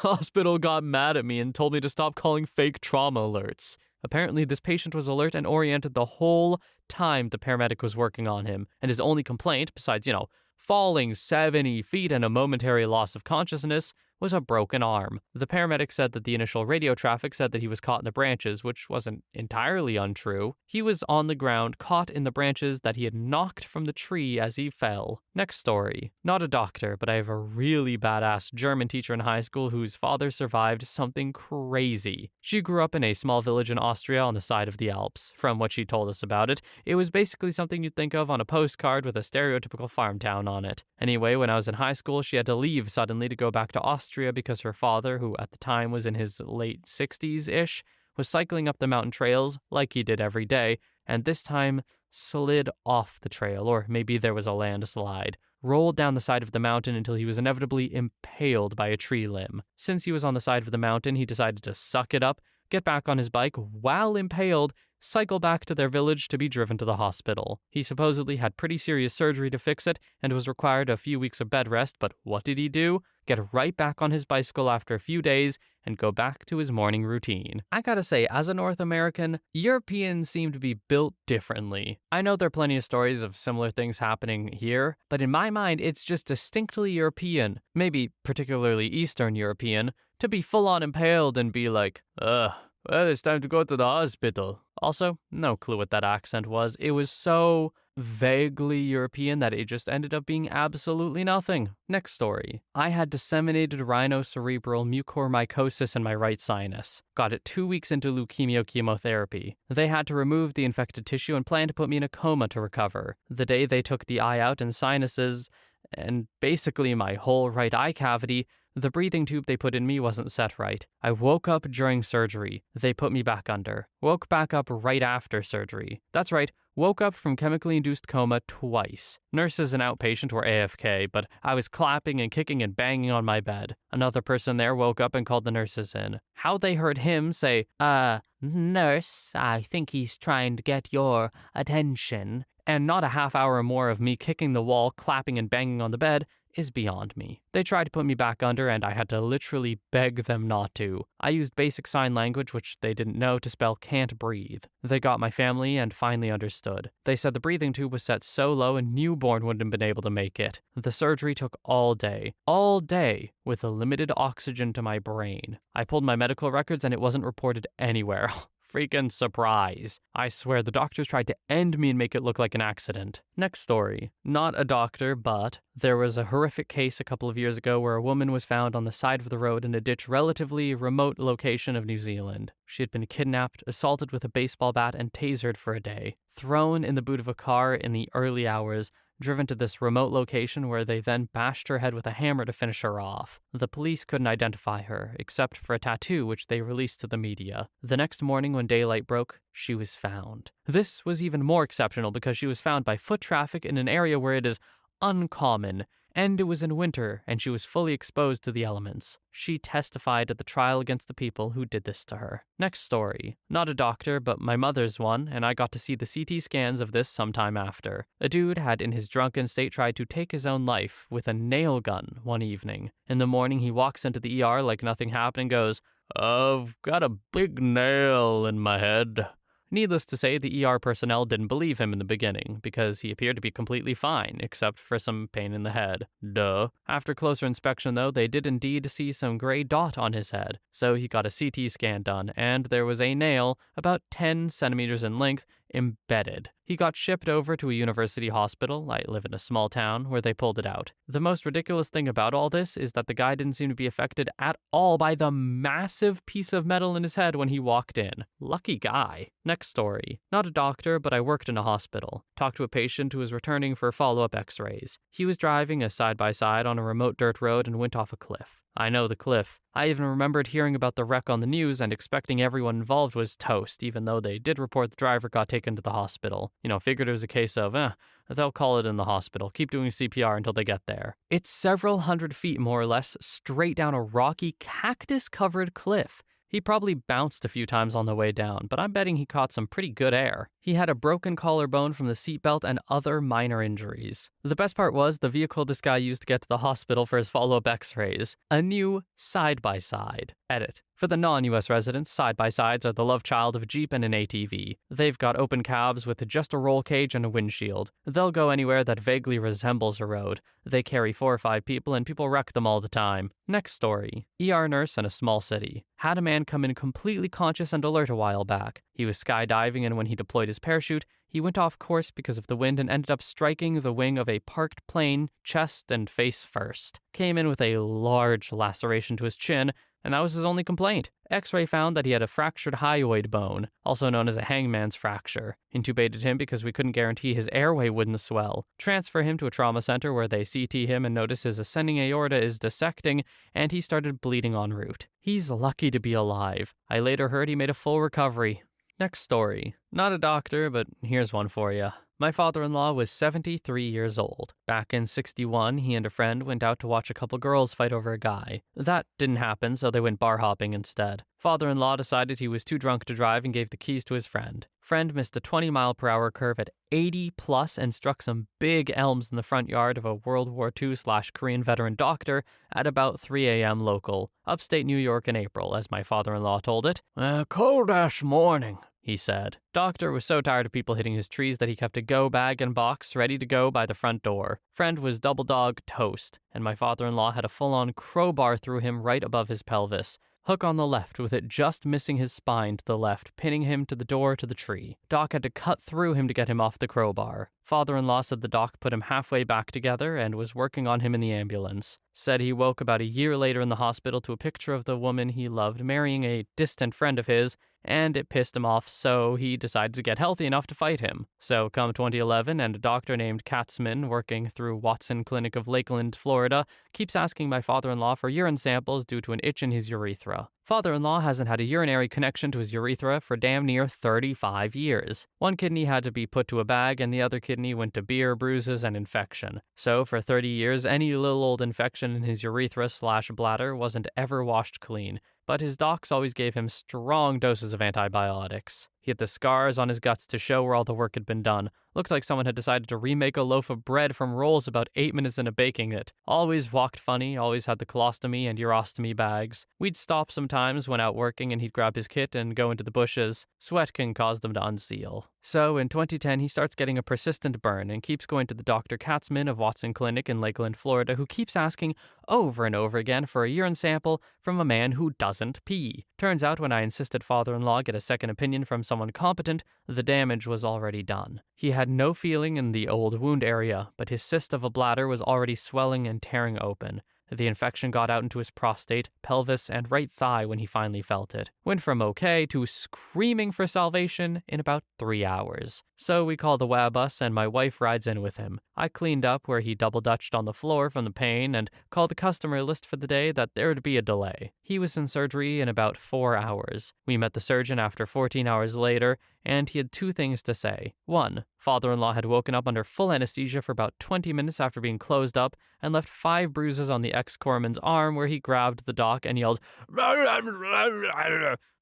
"Hospital got mad at me and told me to stop calling fake trauma alerts." Apparently, this patient was alert and oriented the whole time the paramedic was working on him, and his only complaint, besides, falling 70 feet and a momentary loss of consciousness, was a broken arm. The paramedic said that the initial radio traffic said that he was caught in the branches, which wasn't entirely untrue. He was on the ground, caught in the branches that he had knocked from the tree as he fell. Next story. Not a doctor, but I have a really badass German teacher in high school whose father survived something crazy. She grew up in a small village in Austria on the side of the Alps. From what she told us about it, it was basically something you'd think of on a postcard with a stereotypical farm town on it. Anyway, when I was in high school, she had to leave suddenly to go back to Austria because her father, who at the time was in his late 60s-ish, was cycling up the mountain trails like he did every day, and this time slid off the trail, or maybe there was a landslide, rolled down the side of the mountain until he was inevitably impaled by a tree limb. Since he was on the side of the mountain, he decided to suck it up, get back on his bike while impaled, cycle back to their village to be driven to the hospital. He supposedly had pretty serious surgery to fix it and was required a few weeks of bed rest, but what did he do? Get right back on his bicycle after a few days and go back to his morning routine. I gotta say, as a North American, Europeans seem to be built differently. I know there are plenty of stories of similar things happening here, but in my mind, it's just distinctly European, maybe particularly Eastern European, to be full-on impaled and be like, well, it's time to go to the hospital. Also, no clue what that accent was. It was so vaguely European that it just ended up being absolutely nothing. Next story. I had disseminated rhinocerebral mucormycosis in my right sinus. Got it 2 weeks into leukemia chemotherapy. They had to remove the infected tissue and planned to put me in a coma to recover. The day they took the eye out and sinuses, and basically my whole right eye cavity, the breathing tube they put in me wasn't set right. I woke up during surgery. They put me back under. Woke back up right after surgery. That's right, Woke up from chemically induced coma twice. Nurses and outpatient were AFK, but I was clapping and kicking and banging on my bed. Another person there woke up and called the nurses in. How they heard him say, nurse, I think he's trying to get your attention, and not a half hour or more of me kicking the wall, clapping and banging on the bed, is beyond me. They tried to put me back under, and I had to literally beg them not to. I used basic sign language, which they didn't know, to spell can't breathe. They got my family and finally understood. They said the breathing tube was set so low a newborn wouldn't have been able to make it. The surgery took all day, with a limited oxygen to my brain. I pulled my medical records and it wasn't reported anywhere. Freaking surprise. I swear the doctors tried to end me and make it look like an accident. Next story. Not a doctor, but there was a horrific case a couple of years ago where a woman was found on the side of the road in a ditch relatively remote location of New Zealand. She had been kidnapped, assaulted with a baseball bat, and tasered for a day. Thrown in the boot of a car in the early hours, driven to this remote location where they then bashed her head with a hammer to finish her off. The police couldn't identify her, except for a tattoo which they released to the media. The next morning when daylight broke, she was found. This was even more exceptional because she was found by foot traffic in an area where it is uncommon, and it was in winter, and she was fully exposed to the elements. She testified at the trial against the people who did this to her. Next story. Not a doctor, but my mother's one, and I got to see the CT scans of this sometime after. A dude had in his drunken state tried to take his own life with a nail gun one evening. In the morning, he walks into the ER like nothing happened and goes, "I've got a big nail in my head." Needless to say, the ER personnel didn't believe him in the beginning, because he appeared to be completely fine, except for some pain in the head. Duh. After closer inspection, though, they did indeed see some gray dot on his head, so he got a CT scan done, and there was a nail, about 10 centimeters in length, embedded. He got shipped over to a university hospital, I live in a small town, where they pulled it out. The most ridiculous thing about all this is that the guy didn't seem to be affected at all by the massive piece of metal in his head when he walked in. Lucky guy. Next story. Not a doctor, but I worked in a hospital. Talked to a patient who was returning for follow-up x-rays. He was driving a side-by-side on a remote dirt road and went off a cliff. I know the cliff. I even remembered hearing about the wreck on the news and expecting everyone involved was toast, even though they did report the driver got taken to the hospital. Figured it was a case of, they'll call it in the hospital. Keep doing CPR until they get there. It's several hundred feet, more or less, straight down a rocky, cactus-covered cliff. He probably bounced a few times on the way down, but I'm betting he caught some pretty good air. He had a broken collarbone from the seatbelt and other minor injuries. The best part was the vehicle this guy used to get to the hospital for his follow-up x-rays. A new side-by-side. Edit. For the non-US residents, side-by-sides are the love child of a Jeep and an ATV. They've got open cabs with just a roll cage and a windshield. They'll go anywhere that vaguely resembles a road. They carry 4 or 5 people and people wreck them all the time. Next story. ER nurse in a small city. Had a man come in completely conscious and alert a while back. He was skydiving, and when he deployed his parachute, he went off course because of the wind and ended up striking the wing of a parked plane, chest and face first. Came in with a large laceration to his chin, and that was his only complaint. X-ray found that he had a fractured hyoid bone, also known as a hangman's fracture. Intubated him because we couldn't guarantee his airway wouldn't swell. Transfer him to a trauma center where they CT him and notice his ascending aorta is dissecting, and he started bleeding en route. He's lucky to be alive. I later heard he made a full recovery. Next story. Not a doctor, but here's one for you. My father-in-law was 73 years old. Back in 61, he and a friend went out to watch a couple girls fight over a guy. That didn't happen, so they went bar hopping instead. Father-in-law decided he was too drunk to drive and gave the keys to his friend. Friend missed a 20-mile-per-hour curve at 80+ and struck some big elms in the front yard of a World War II/Korean veteran doctor at about 3 a.m. local, upstate New York in April, as my father-in-law told it. "A cold-ash morning," he said. Doctor was so tired of people hitting his trees that he kept a go bag and box ready to go by the front door. Friend was double dog toast, and my father-in-law had a full-on crowbar through him right above his pelvis. Hook on the left, with it just missing his spine to the left, pinning him to the door to the tree. Doc had to cut through him to get him off the crowbar. Father-in-law said the doc put him halfway back together and was working on him in the ambulance. Said he woke about a year later in the hospital to a picture of the woman he loved marrying a distant friend of his, and it pissed him off, so he decided to get healthy enough to fight him. So come 2011, and a doctor named Katzman, working through Watson Clinic of Lakeland, Florida, keeps asking my father-in-law for urine samples due to an itch in his urethra. urethra. Father-in-law hasn't had a urinary connection to his urethra for damn near 35 years. One kidney had to be put to a bag, and the other kidney went to beer, bruises, and infection. So for 30 years, any little old infection in his urethra/bladder wasn't ever washed clean. But his docs always gave him strong doses of antibiotics. He had the scars on his guts to show where all the work had been done. Looked like someone had decided to remake a loaf of bread from rolls about 8 minutes into baking it. Always walked funny, always had the colostomy and urostomy bags. We'd stop sometimes when out working and he'd grab his kit and go into the bushes. Sweat can cause them to unseal. So in 2010, he starts getting a persistent burn and keeps going to the Dr. Katzman of Watson Clinic in Lakeland, Florida, who keeps asking over and over again for a urine sample from a man who doesn't pee. Turns out when I insisted father-in-law get a second opinion from someone competent, the damage was already done. He had no feeling in the old wound area, but his cyst of a bladder was already swelling and tearing open. The infection got out into his prostate, pelvis, and right thigh when he finally felt it. Went from okay to screaming for salvation in about 3 hours. So we call the WAB bus and my wife rides in with him. I cleaned up where he double-dutched on the floor from the pain and called the customer list for the day that there would be a delay. He was in surgery in about 4 hours. We met the surgeon after 14 hours later, and he had 2 things to say. 1, father-in-law had woken up under full anesthesia for about 20 minutes after being closed up and left 5 bruises on the ex-corpsman's arm where he grabbed the doc and yelled,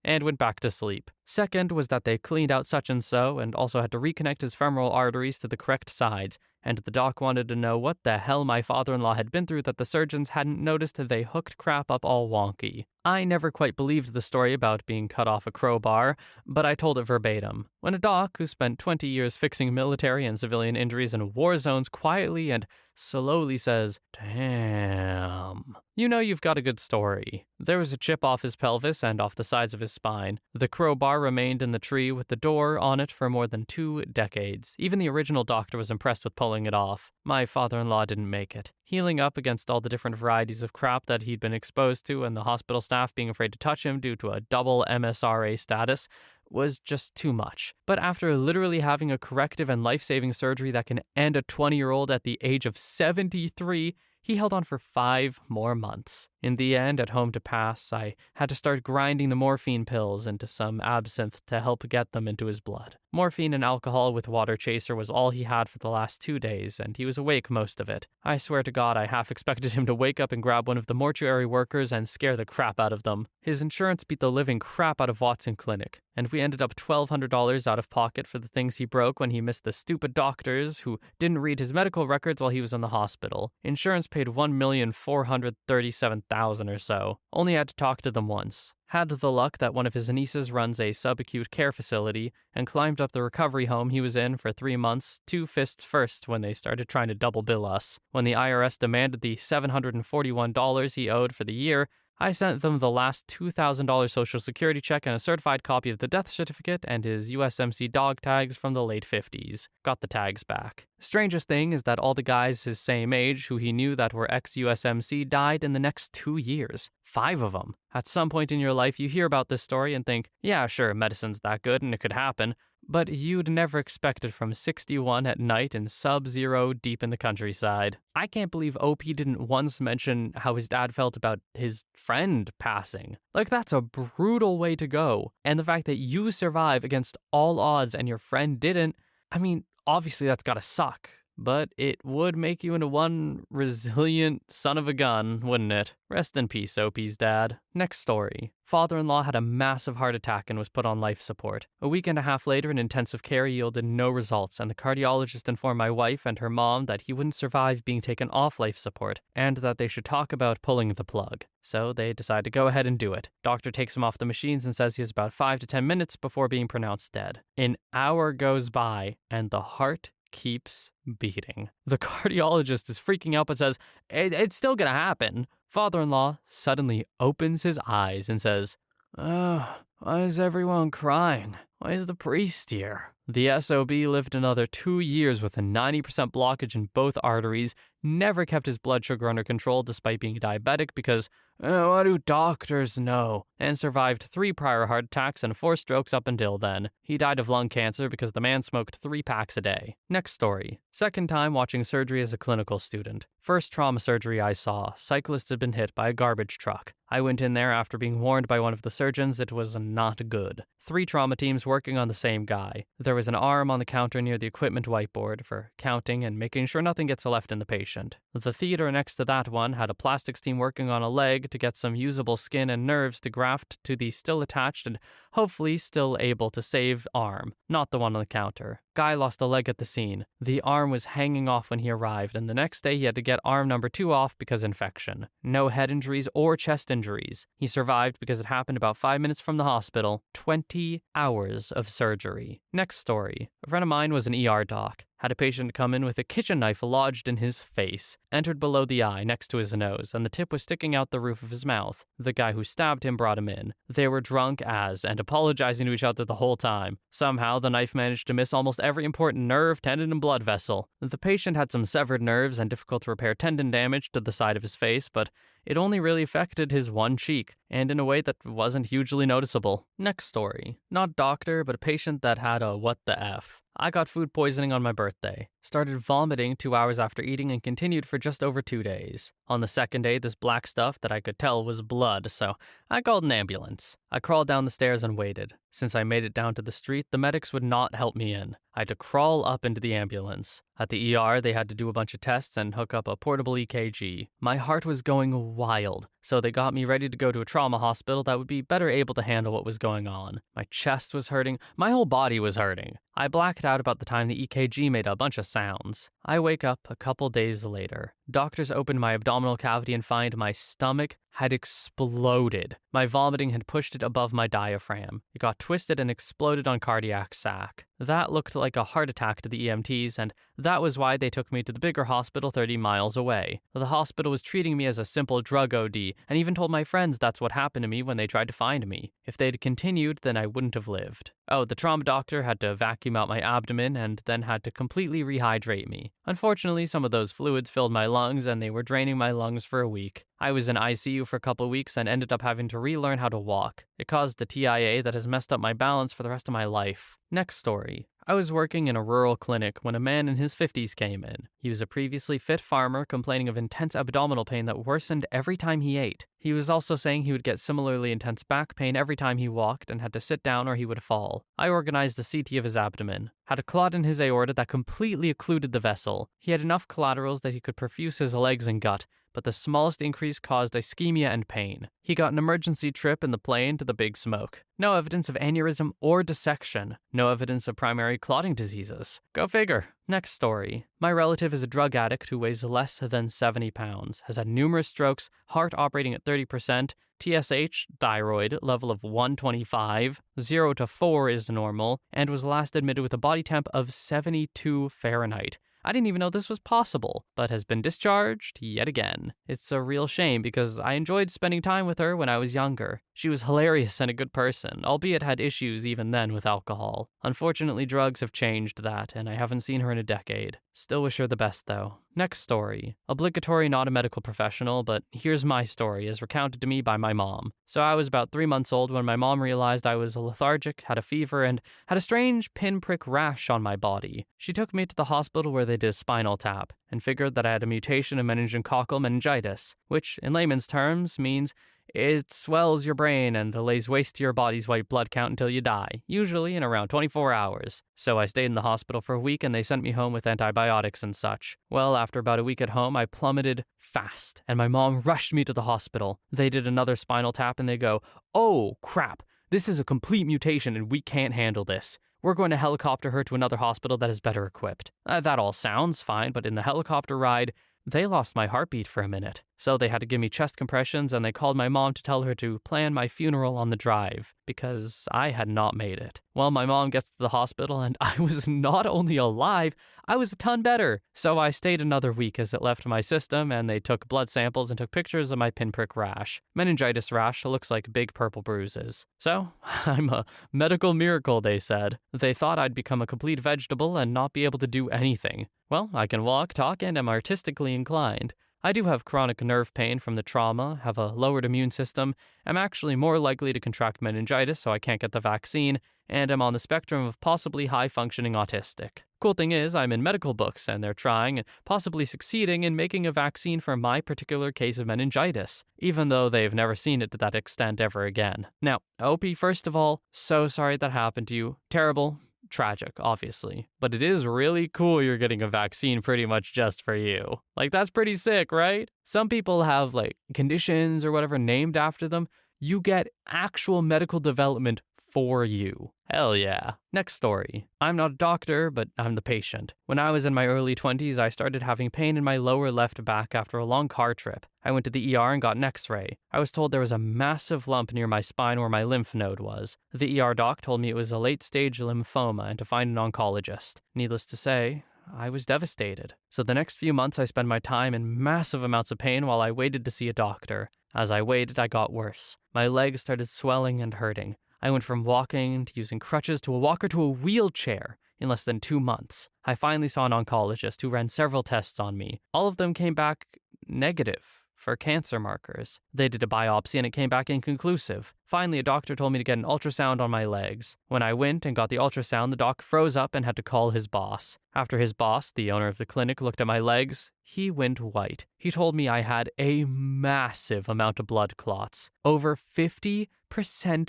and went back to sleep. Second was that they cleaned out such and so and also had to reconnect his femoral arteries to the correct sides, and the doc wanted to know what the hell my father-in-law had been through that the surgeons hadn't noticed they hooked crap up all wonky. I never quite believed the story about being cut off a crowbar, but I told it verbatim. When a doc who spent 20 years fixing military and civilian injuries in war zones quietly and slowly says, "Damn," you know you've got a good story. There was a chip off his pelvis and off the sides of his spine. The crowbar remained in the tree with the door on it for more than 2 decades. Even the original doctor was impressed with pulling it off. My father-in-law didn't make it. Healing up against all the different varieties of crap that he'd been exposed to and the hospital staff being afraid to touch him due to a double MSRA status was just too much. But after literally having a corrective and life-saving surgery that can end a 20-year-old at the age of 73, he held on for 5 more months. In the end, at home to pass, I had to start grinding the morphine pills into some absinthe to help get them into his blood. Morphine and alcohol with water chaser was all he had for the last 2 days, and he was awake most of it. I swear to God, I half expected him to wake up and grab one of the mortuary workers and scare the crap out of them. His insurance beat the living crap out of Watson Clinic, and we ended up $1,200 out of pocket for the things he broke when he missed the stupid doctors who didn't read his medical records while he was in the hospital. Insurance paid $1,437,000 or so. Only had to talk to them once. Had the luck that one of his nieces runs a subacute care facility and climbed up the recovery home he was in for 3 months, 2 fists first when they started trying to double bill us. When the IRS demanded the $741 he owed for the year, I sent them the last $2,000 Social Security check and a certified copy of the death certificate and his USMC dog tags from the late 50s. Got the tags back. Strangest thing is that all the guys his same age who he knew that were ex-USMC died in the next 2 years. 5 of them. At some point in your life, you hear about this story and think, yeah, sure, medicine's that good and it could happen. But you'd never expect it from 61 at night in sub-zero deep in the countryside. I can't believe OP didn't once mention how his dad felt about his friend passing. Like, that's a brutal way to go. And the fact that you survive against all odds and your friend didn't, I mean, obviously that's gotta suck. But it would make you into one resilient son of a gun, wouldn't it? Rest in peace, OP's dad. Next story. Father-in-law had a massive heart attack and was put on life support. A week and a half later, in intensive care yielded no results, and the cardiologist informed my wife and her mom that he wouldn't survive being taken off life support, and that they should talk about pulling the plug. So they decide to go ahead and do it. Doctor takes him off the machines and says he has about 5 to 10 minutes before being pronounced dead. An hour goes by, and the heart keeps beating. The cardiologist is freaking out but says, it's still gonna happen. Father-in-law suddenly opens his eyes and says, "Oh, why is everyone crying? Why is the priest here?" The SOB lived another 2 years with a 90% blockage in both arteries, never kept his blood sugar under control despite being diabetic because, what do doctors know? And survived 3 prior heart attacks and 4 strokes up until then. He died of lung cancer because the man smoked 3 packs a day. Next story. Second time watching surgery as a clinical student. First trauma surgery I saw. Cyclist had been hit by a garbage truck. I went in there after being warned by one of the surgeons it was not good. 3 trauma teams working on the same guy. There was an arm on the counter near the equipment whiteboard for counting and making sure nothing gets left in the patient. The theater next to that one had a plastics team working on a leg to get some usable skin and nerves to graft to the still attached and hopefully still able to save arm, not the one on the counter. Guy lost a leg at the scene. The arm was hanging off when he arrived, and the next day he had to get arm number 2 off because infection. No head injuries or chest injuries. He survived because it happened about 5 minutes from the hospital. 20 hours of surgery. Next story. A friend of mine was an ER doc. Had a patient come in with a kitchen knife lodged in his face, entered below the eye next to his nose, and the tip was sticking out the roof of his mouth. The guy who stabbed him brought him in. They were drunk as and apologizing to each other the whole time. Somehow, the knife managed to miss almost every important nerve, tendon, and blood vessel. The patient had some severed nerves and difficult to repair tendon damage to the side of his face, but it only really affected his one cheek, and in a way that wasn't hugely noticeable. Next story. Not doctor, but a patient that had a what the F. I got food poisoning on my birthday. Started vomiting 2 hours after eating and continued for just over 2 days. On the second day, this black stuff that I could tell was blood, so I called an ambulance. I crawled down the stairs and waited. Since I made it down to the street, the medics would not help me in. I had to crawl up into the ambulance. At the ER, they had to do a bunch of tests and hook up a portable EKG. My heart was going wild, so they got me ready to go to a trauma hospital that would be better able to handle what was going on. My chest was hurting. My whole body was hurting. I blacked out about the time the EKG made a bunch of sounds. I wake up a couple days later. Doctors open my abdominal cavity and find my stomach had exploded. My vomiting had pushed it above my diaphragm. It got twisted and exploded on cardiac sac. That looked like a heart attack to the EMTs, and that was why they took me to the bigger hospital 30 miles away. The hospital was treating me as a simple drug OD, and even told my friends that's what happened to me when they tried to find me. If they'd continued, then I wouldn't have lived. Oh, the trauma doctor had to vacuum out my abdomen and then had to completely rehydrate me. Unfortunately, some of those fluids filled my lungs and they were draining my lungs for a week. I was in ICU for a couple of weeks and ended up having to relearn how to walk. It caused a TIA that has messed up my balance for the rest of my life. Next story. I was working in a rural clinic when a man in his 50s came in. He was a previously fit farmer complaining of intense abdominal pain that worsened every time he ate. He was also saying he would get similarly intense back pain every time he walked and had to sit down or he would fall. I organized the CT of his abdomen. Had a clot in his aorta that completely occluded the vessel. He had enough collaterals that he could perfuse his legs and gut, but the smallest increase caused ischemia and pain. He got an emergency trip in the plane to the Big Smoke. No evidence of aneurysm or dissection. No evidence of primary clotting diseases. Go figure. Next story. My relative is a drug addict who weighs less than 70 pounds, has had numerous strokes, heart operating at 30%, TSH, thyroid, level of 125, 0 to 4 is normal, and was last admitted with a body temp of 72 Fahrenheit. I didn't even know this was possible, but has been discharged yet again. It's a real shame because I enjoyed spending time with her when I was younger. She was hilarious and a good person, albeit had issues even then with alcohol. Unfortunately, drugs have changed that, and I haven't seen her in a decade. Still wish her the best, though. Next story. Obligatory, not a medical professional, but here's my story as recounted to me by my mom. So I was about 3 months old when my mom realized I was lethargic, had a fever, and had a strange pinprick rash on my body. She took me to the hospital where they did a spinal tap, and figured that I had a mutation in meningococcal meningitis, which, in layman's terms, means it swells your brain and lays waste to your body's white blood count until you die, usually in around 24 hours. So I stayed in the hospital for a week and they sent me home with antibiotics and such. Well, after about a week at home, I plummeted fast, and my mom rushed me to the hospital. They did another spinal tap and they go, "Oh, crap, this is a complete mutation and we can't handle this. We're going to helicopter her to another hospital that is better equipped." That all sounds fine, but in the helicopter ride, they lost my heartbeat for a minute. So they had to give me chest compressions, and they called my mom to tell her to plan my funeral on the drive, because I had not made it. Well, my mom gets to the hospital, and I was not only alive, I was a ton better. So I stayed another week as it left my system, and they took blood samples and took pictures of my pinprick rash. Meningitis rash looks like big purple bruises. So I'm a medical miracle, they said. They thought I'd become a complete vegetable and not be able to do anything. Well, I can walk, talk, and am artistically inclined. I do have chronic nerve pain from the trauma, have a lowered immune system, am actually more likely to contract meningitis so I can't get the vaccine, and am on the spectrum of possibly high-functioning autistic. Cool thing is, I'm in medical books, and they're trying and possibly succeeding in making a vaccine for my particular case of meningitis, even though they've never seen it to that extent ever again. Now, Opie, first of all, so sorry that happened to you. Terrible. Tragic, obviously. But it is really cool you're getting a vaccine pretty much just for you. Like, that's pretty sick, right? Some people have, conditions or whatever named after them. You get actual medical development for you. Hell yeah. Next story. I'm not a doctor, but I'm the patient. When I was in my early 20s, I started having pain in my lower left back after a long car trip. I went to the ER and got an x-ray. I was told there was a massive lump near my spine where my lymph node was. The ER doc told me it was a late-stage lymphoma and to find an oncologist. Needless to say, I was devastated. So the next few months I spent my time in massive amounts of pain while I waited to see a doctor. As I waited, I got worse. My legs started swelling and hurting. I went from walking to using crutches to a walker to a wheelchair in less than 2 months. I finally saw an oncologist who ran several tests on me. All of them came back negative for cancer markers. They did a biopsy and it came back inconclusive. Finally, a doctor told me to get an ultrasound on my legs. When I went and got the ultrasound, the doc froze up and had to call his boss. After his boss, the owner of the clinic, looked at my legs, he went white. He told me I had a massive amount of blood clots. Over 50%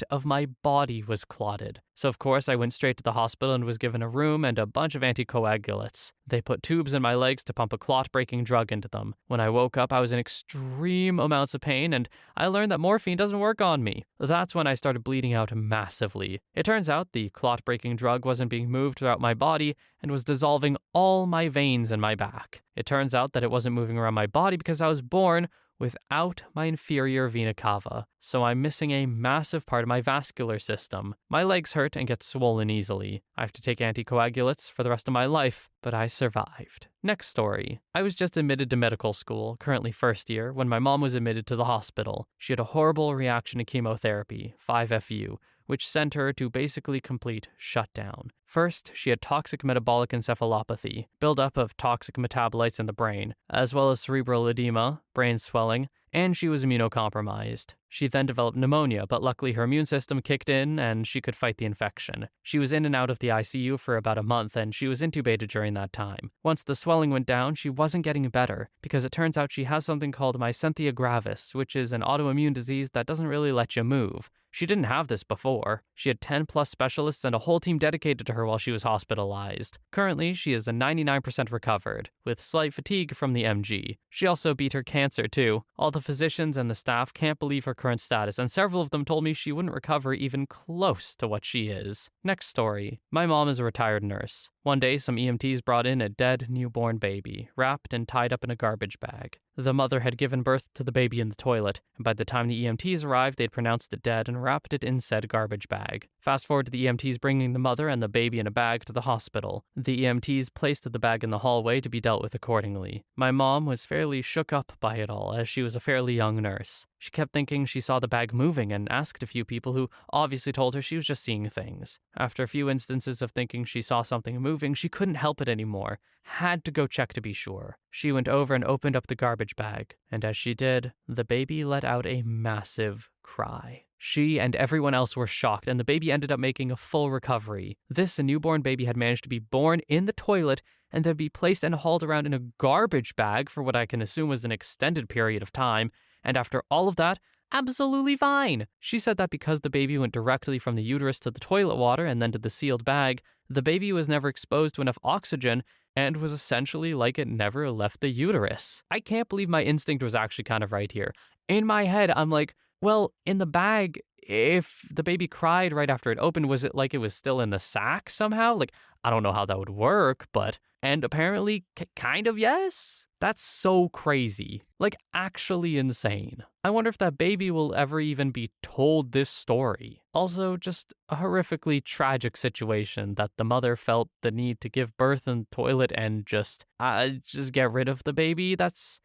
of my body was clotted. So of course I went straight to the hospital and was given a room and a bunch of anticoagulants. They put tubes in my legs to pump a clot-breaking drug into them. When I woke up, I was in extreme amounts of pain, and I learned that morphine doesn't work on me. That's when I started bleeding out massively. It turns out the clot-breaking drug wasn't being moved throughout my body and was dissolving all my veins in my back. It turns out that it wasn't moving around my body because I was born without my inferior vena cava, so I'm missing a massive part of my vascular system. My legs hurt and get swollen easily. I have to take anticoagulants for the rest of my life, but I survived. Next story. I was just admitted to medical school, currently first year, when my mom was admitted to the hospital. She had a horrible reaction to chemotherapy, 5FU, which sent her to basically complete shutdown. First, she had toxic metabolic encephalopathy, buildup of toxic metabolites in the brain, as well as cerebral edema, brain swelling, and she was immunocompromised. She then developed pneumonia, but luckily her immune system kicked in and she could fight the infection. She was in and out of the ICU for about a month and she was intubated during that time. Once the swelling went down, she wasn't getting better because it turns out she has something called myasthenia gravis, which is an autoimmune disease that doesn't really let you move. She didn't have this before. She had 10 plus specialists and a whole team dedicated to her while she was hospitalized. Currently, she is a 99% recovered, with slight fatigue from the MG. She also beat her cancer too. All the physicians and the staff can't believe her current status, and several of them told me she wouldn't recover even close to what she is. Next story. My mom is a retired nurse. One day, some EMTs brought in a dead newborn baby, wrapped and tied up in a garbage bag. The mother had given birth to the baby in the toilet, and by the time the EMTs arrived, they'd pronounced it dead and wrapped it in said garbage bag. Fast forward to the EMTs bringing the mother and the baby in a bag to the hospital. The EMTs placed the bag in the hallway to be dealt with accordingly. My mom was fairly shook up by it all, as she was a fairly young nurse. She kept thinking she saw the bag moving and asked a few people who obviously told her she was just seeing things. After a few instances of thinking she saw something moving, she couldn't help it anymore. Had to go check to be sure. She went over and opened up the garbage bag, and as she did, the baby let out a massive cry. She and everyone else were shocked, and the baby ended up making a full recovery. This newborn baby had managed to be born in the toilet and then be placed and hauled around in a garbage bag for what I can assume was an extended period of time, and after all of that, absolutely fine. She said that because the baby went directly from the uterus to the toilet water and then to the sealed bag, the baby was never exposed to enough oxygen and was essentially like it never left the uterus. I can't believe my instinct was actually kind of right here. In my head, I'm like, well, in the bag, if the baby cried right after it opened, was it like it was still in the sack somehow? Like, I don't know how that would work, but And apparently, kind of yes? That's so crazy. Like, actually insane. I wonder if that baby will ever even be told this story. Also, just a horrifically tragic situation that the mother felt the need to give birth in the toilet and just get rid of the baby. That's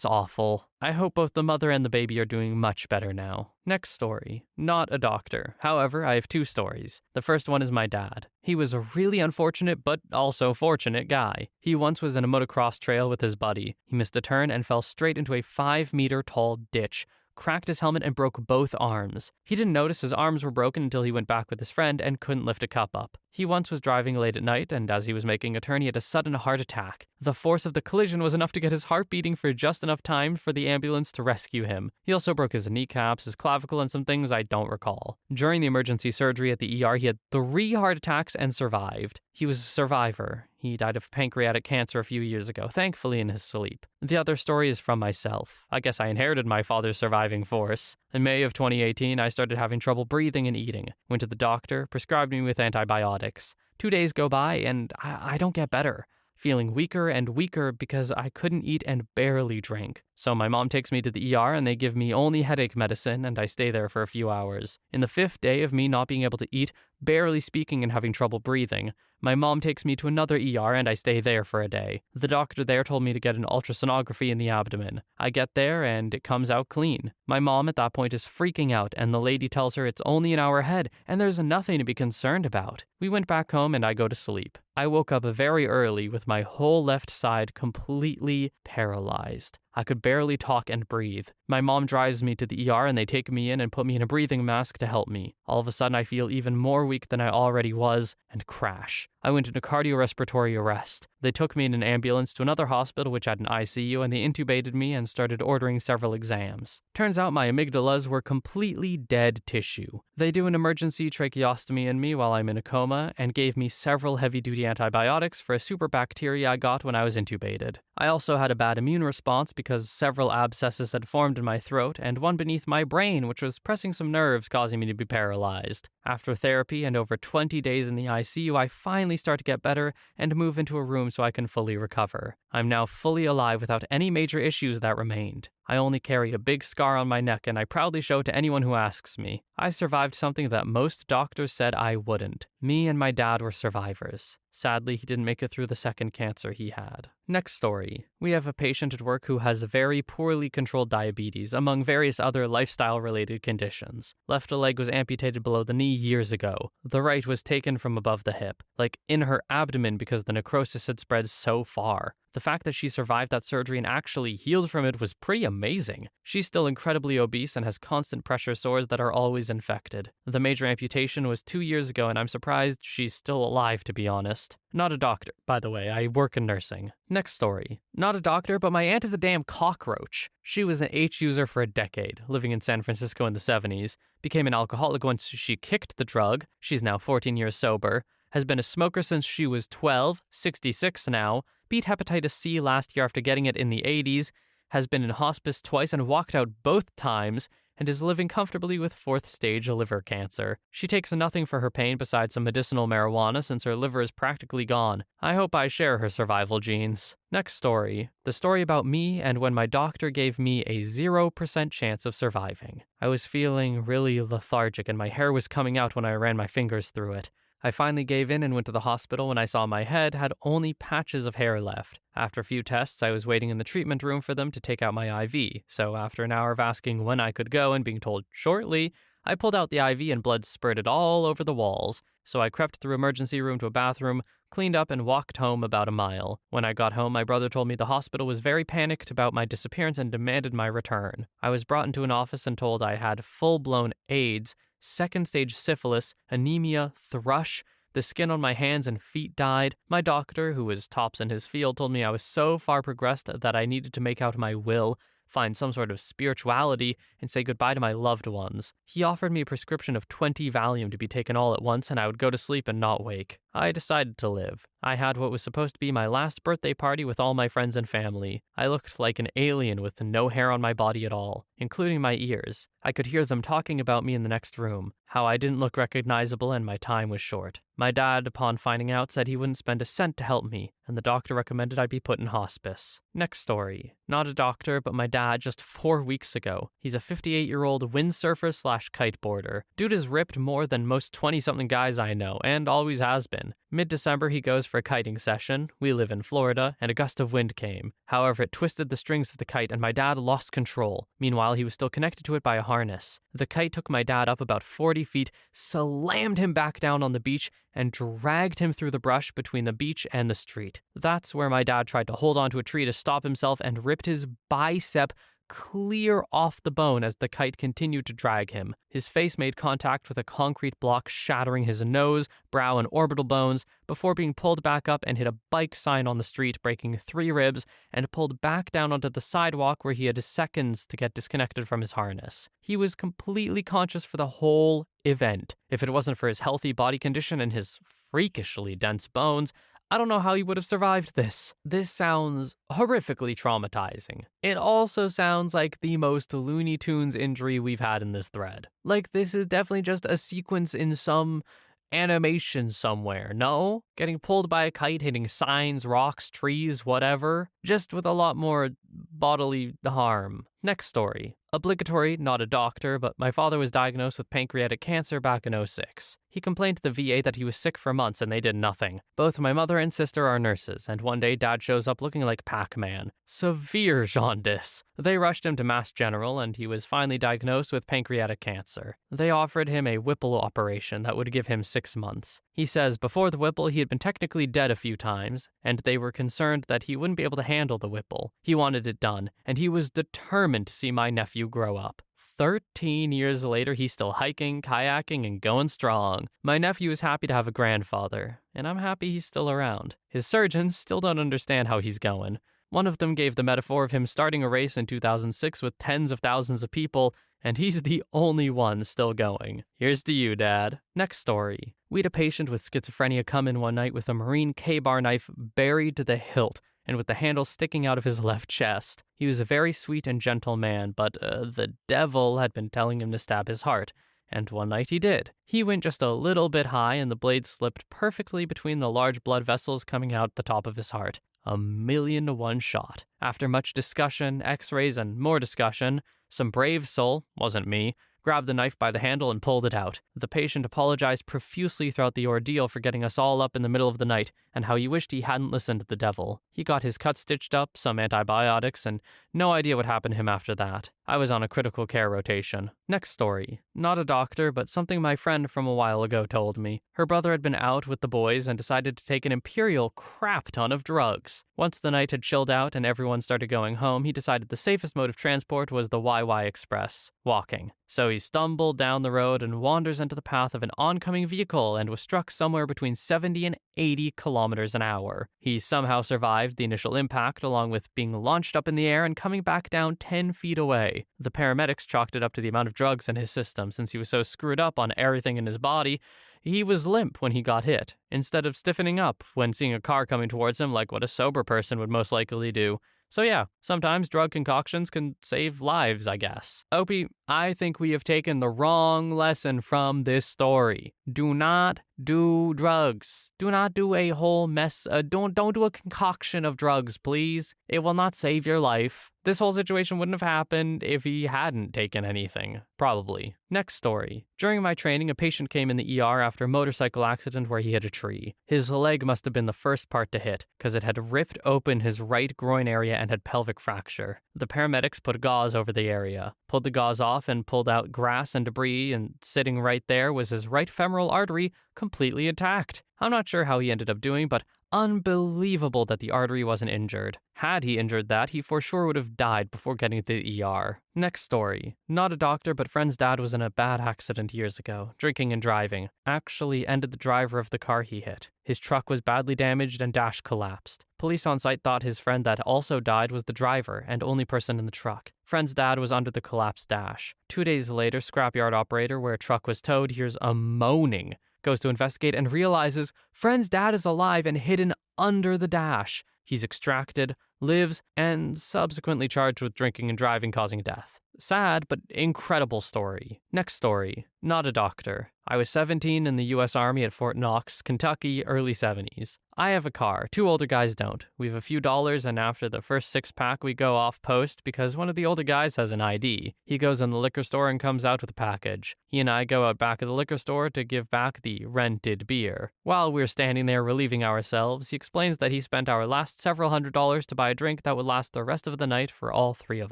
awful. I hope both the mother and the baby are doing much better now. Next story. Not a doctor. However, I have two stories. The first one is my dad. He was a really unfortunate but also fortunate guy. He once was in a motocross trail with his buddy. He missed a turn and fell straight into a 5-meter tall ditch, cracked his helmet and broke both arms. He didn't notice his arms were broken until he went back with his friend and couldn't lift a cup up. He once was driving late at night, and as he was making a turn, he had a sudden heart attack. The force of the collision was enough to get his heart beating for just enough time for the ambulance to rescue him. He also broke his kneecaps, his clavicle, and some things I don't recall. During the emergency surgery at the ER, he had 3 heart attacks and survived. He was a survivor. He died of pancreatic cancer a few years ago, thankfully in his sleep. The other story is from myself. I guess I inherited my father's surviving force. In May of 2018, I started having trouble breathing and eating. Went to the doctor, prescribed me with antibiotics. 2 days go by, and I don't get better. Feeling weaker and weaker because I couldn't eat and barely drank. So my mom takes me to the ER and they give me only headache medicine and I stay there for a few hours. In the 5th day of me not being able to eat, barely speaking and having trouble breathing, my mom takes me to another ER and I stay there for a day. The doctor there told me to get an ultrasonography in the abdomen. I get there and it comes out clean. My mom at that point is freaking out and the lady tells her it's only in our head and there's nothing to be concerned about. We went back home and I go to sleep. I woke up very early with my whole left side completely paralyzed. I could barely talk and breathe. My mom drives me to the ER and they take me in and put me in a breathing mask to help me. All of a sudden I feel even more weak than I already was and crash. I went into cardiorespiratory arrest. They took me in an ambulance to another hospital which had an ICU and they intubated me and started ordering several exams. Turns out my amygdalas were completely dead tissue. They do an emergency tracheostomy in me while I'm in a coma and gave me several heavy-duty antibiotics for a super bacteria I got when I was intubated. I also had a bad immune response because several abscesses had formed in my throat and one beneath my brain which was pressing some nerves causing me to be paralyzed. After therapy and over 20 days in the ICU, I finally start to get better and move into a room so I can fully recover. I'm now fully alive without any major issues that remained. I only carry a big scar on my neck and I proudly show it to anyone who asks me. I survived something that most doctors said I wouldn't. Me and my dad were survivors. Sadly, he didn't make it through the second cancer he had. Next story. We have a patient at work who has very poorly controlled diabetes, among various other lifestyle-related conditions. Left leg was amputated below the knee years ago. The right was taken from above the hip, like in her abdomen because the necrosis had spread so far. The fact that she survived that surgery and actually healed from it was pretty amazing. She's still incredibly obese and has constant pressure sores that are always infected. The major amputation was 2 years ago and I'm surprised she's still alive, to be honest. Not a doctor, by the way, I work in nursing. Next story. Not a doctor, but my aunt is a damn cockroach. She was an H user for a decade, living in San Francisco in the 70s, became an alcoholic once she kicked the drug, she's now 14 years sober, has been a smoker since she was 12, 66 now, beat hepatitis C last year after getting it in the 80s, has been in hospice twice and walked out both times, and is living comfortably with 4th stage liver cancer. She takes nothing for her pain besides some medicinal marijuana since her liver is practically gone. I hope I share her survival genes. Next story. The story about me and when my doctor gave me a 0% chance of surviving. I was feeling really lethargic and my hair was coming out when I ran my fingers through it. I finally gave in and went to the hospital when I saw my head had only patches of hair left. After a few tests, I was waiting in the treatment room for them to take out my IV, so after an hour of asking when I could go and being told shortly, I pulled out the IV and blood spurted all over the walls, so I crept through emergency room to a bathroom, cleaned up and walked home about a mile. When I got home, my brother told me the hospital was very panicked about my disappearance and demanded my return. I was brought into an office and told I had full-blown AIDS, 2nd stage syphilis, anemia, thrush, the skin on my hands and feet died. My doctor, who was tops in his field, told me I was so far progressed that I needed to make out my will, find some sort of spirituality, and say goodbye to my loved ones. He offered me a prescription of 20 Valium to be taken all at once and I would go to sleep and not wake. I decided to live. I had what was supposed to be my last birthday party with all my friends and family. I looked like an alien with no hair on my body at all, including my ears. I could hear them talking about me in the next room, how I didn't look recognizable and my time was short. My dad, upon finding out, said he wouldn't spend a cent to help me, and the doctor recommended I be put in hospice. Next story. Not a doctor, but my dad just 4 weeks ago. He's a 58-year-old windsurfer slash kiteboarder. Dude is ripped more than most 20-something guys I know, and always has been. Mid-December, he goes for a kiting session. We live in Florida, and a gust of wind came. However, it twisted the strings of the kite, and my dad lost control. Meanwhile, he was still connected to it by a harness. The kite took my dad up about 40 feet, slammed him back down on the beach, and dragged him through the brush between the beach and the street. That's where my dad tried to hold onto a tree to stop himself and ripped his bicep clear off the bone as the kite continued to drag him. His face made contact with a concrete block, shattering his nose, brow, and orbital bones before being pulled back up and hit a bike sign on the street, breaking 3 ribs, and pulled back down onto the sidewalk where he had seconds to get disconnected from his harness. He was completely conscious for the whole event. If it wasn't for his healthy body condition and his freakishly dense bones, I don't know how he would have survived this. This sounds horrifically traumatizing. It also sounds like the most Looney Tunes injury we've had in this thread. Like, this is definitely just a sequence in some animation somewhere, no? Getting pulled by a kite, hitting signs, rocks, trees, whatever. Just with a lot more bodily harm. Next story. Obligatory, not a doctor, but my father was diagnosed with pancreatic cancer back in '06. He complained to the VA that he was sick for months and they did nothing. Both my mother and sister are nurses, and one day Dad shows up looking like Pac-Man. Severe jaundice. They rushed him to Mass General and he was finally diagnosed with pancreatic cancer. They offered him a Whipple operation that would give him 6 months. He says before the Whipple he had been technically dead a few times, and they were concerned that he wouldn't be able to handle the Whipple. He wanted it done, and he was determined to see my nephew grow up. 13 years later, he's still hiking, kayaking, and going strong. My nephew is happy to have a grandfather, and I'm happy he's still around. His surgeons still don't understand how he's going. One of them gave the metaphor of him starting a race in 2006 with tens of thousands of people, and he's the only one still going. Here's to you, Dad. Next story. We had a patient with schizophrenia come in one night with a Marine K-bar knife buried to the hilt, and with the handle sticking out of his left chest. He was a very sweet and gentle man, but the devil had been telling him to stab his heart, and one night he did. He went just a little bit high, and the blade slipped perfectly between the large blood vessels coming out the top of his heart. 1,000,000 to 1 shot. After much discussion, x-rays, and more discussion, some brave soul, wasn't me, grabbed the knife by the handle and pulled it out. The patient apologized profusely throughout the ordeal for getting us all up in the middle of the night, and how he wished he hadn't listened to the devil. He got his cut stitched up, some antibiotics, and no idea what happened to him after that. I was on a critical care rotation. Next story. Not a doctor, but something my friend from a while ago told me. Her brother had been out with the boys and decided to take an imperial crap ton of drugs. Once the night had chilled out and everyone started going home, he decided the safest mode of transport was the YY Express, walking. So he stumbled down the road and wanders into the path of an oncoming vehicle and was struck somewhere between 70 and 80 kilometers an hour. He somehow survived the initial impact, along with being launched up in the air and coming back down 10 feet away. The paramedics chalked it up to the amount of drugs in his system, since he was so screwed up on everything in his body. He was limp when he got hit, instead of stiffening up when seeing a car coming towards him like what a sober person would most likely do. So yeah, sometimes drug concoctions can save lives, I guess. Opie, I think we have taken the wrong lesson from this story. Do not do drugs. Do not do a whole mess. Don't do a concoction of drugs, please. It will not save your life. This whole situation wouldn't have happened if he hadn't taken anything. Probably. Next story. During my training, a patient came in the ER after a motorcycle accident where he hit a tree. His leg must have been the first part to hit, because it had ripped open his right groin area and had pelvic fracture. The paramedics put gauze over the area, pulled the gauze off and pulled out grass and debris, and sitting right there was his right femoral artery completely intact. I'm not sure how he ended up doing, but unbelievable that the artery wasn't injured. Had he injured that, he for sure would have died before getting to the ER. Next story. Not a doctor, but friend's dad was in a bad accident years ago, drinking and driving. Actually ended the driver of the car he hit. His truck was badly damaged and dash collapsed. Police on site thought his friend that also died was the driver and only person in the truck. Friend's dad was under the collapsed dash. 2 days later, scrapyard operator where a truck was towed hears a moaning goes to investigate and realizes friend's dad is alive and hidden under the dash. He's extracted, lives, and subsequently charged with drinking and driving causing death. Sad, but incredible story. Next story. Not a doctor. I was 17 in the U.S. Army at Fort Knox, Kentucky, early 70s. I have a car. 2 older guys don't. We have a few dollars, and after the first 6-pack, we go off post because one of the older guys has an ID. He goes in the liquor store and comes out with a package. He and I go out back of the liquor store to give back the rented beer. While we're standing there relieving ourselves, he explains that he spent our last several $100s to buy a drink that would last the rest of the night for all 3 of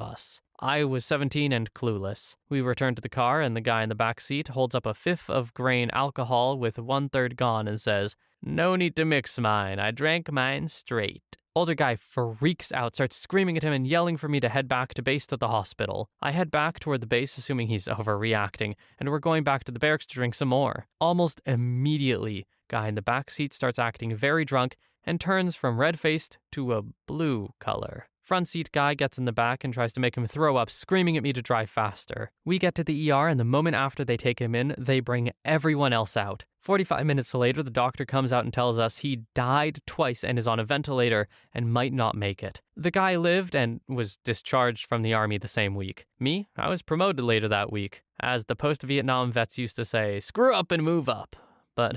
us. I was 17 and clueless. We return to the car, and the guy in the back seat holds up a fifth of grain alcohol with 1/3 gone and says, "No need to mix mine. I drank mine straight." Older guy freaks out, starts screaming at him and yelling for me to head back to base to the hospital. I head back toward the base, assuming he's overreacting, and we're going back to the barracks to drink some more. Almost immediately, guy in the back seat starts acting very drunk and turns from red-faced to a blue color. Front seat guy gets in the back and tries to make him throw up, screaming at me to drive faster. We get to the ER, and the moment after they take him in, they bring everyone else out. 45 minutes later, the doctor comes out and tells us he died twice and is on a ventilator and might not make it. The guy lived and was discharged from the Army the same week. Me, I was promoted later that week. As the post-Vietnam vets used to say, screw up and move up. But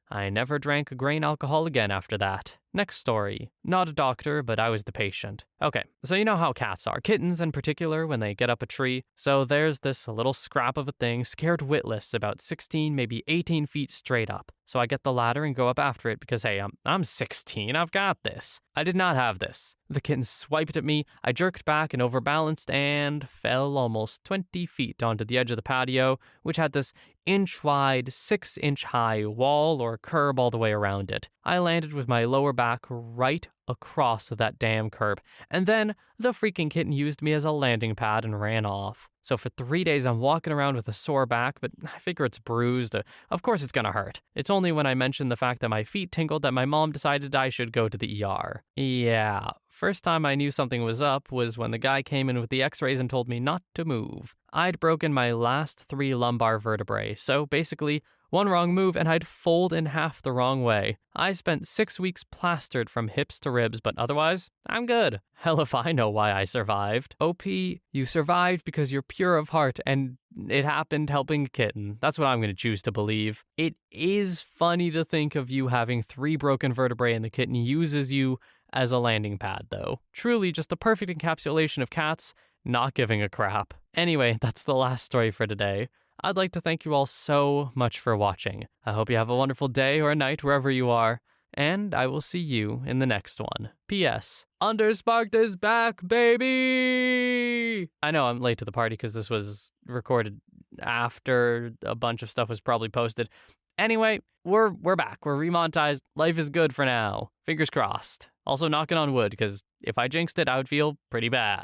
I never drank grain alcohol again after that. Next story. Not a doctor, but I was the patient. Okay, so you know how cats are, kittens in particular, when they get up a tree. So there's this little scrap of a thing, scared witless, about 16, maybe 18 feet straight up. So I get the ladder and go up after it because, hey, I'm 16, I've got this. I did not have this. The kitten swiped at me, I jerked back and overbalanced and fell almost 20 feet onto the edge of the patio, which had this inch-wide, 6-inch-high wall or curb all the way around it. I landed with my lower back right across that damn curb, and then the freaking kitten used me as a landing pad and ran off. So for 3 days I'm walking around with a sore back, but I figure it's bruised. Of course it's gonna hurt. It's only when I mentioned the fact that my feet tingled that my mom decided I should go to the ER. Yeah, first time I knew something was up was when the guy came in with the x-rays and told me not to move. I'd broken my last 3 lumbar vertebrae, so basically, one wrong move and I'd fold in half the wrong way. I spent 6 weeks plastered from hips to ribs, but otherwise, I'm good. Hell if I know why I survived. OP, you survived because you're pure of heart and it happened helping a kitten. That's what I'm going to choose to believe. It is funny to think of you having 3 broken vertebrae and the kitten uses you as a landing pad, though. Truly just a perfect encapsulation of cats not giving a crap. Anyway, that's the last story for today. I'd like to thank you all so much for watching. I hope you have a wonderful day or night wherever you are, and I will see you in the next one. P.S. Undersparked is back, baby! I know I'm late to the party because this was recorded after a bunch of stuff was probably posted. Anyway, we're back. We're remonetized. Life is good for now. Fingers crossed. Also knocking on wood, because if I jinxed it, I would feel pretty bad.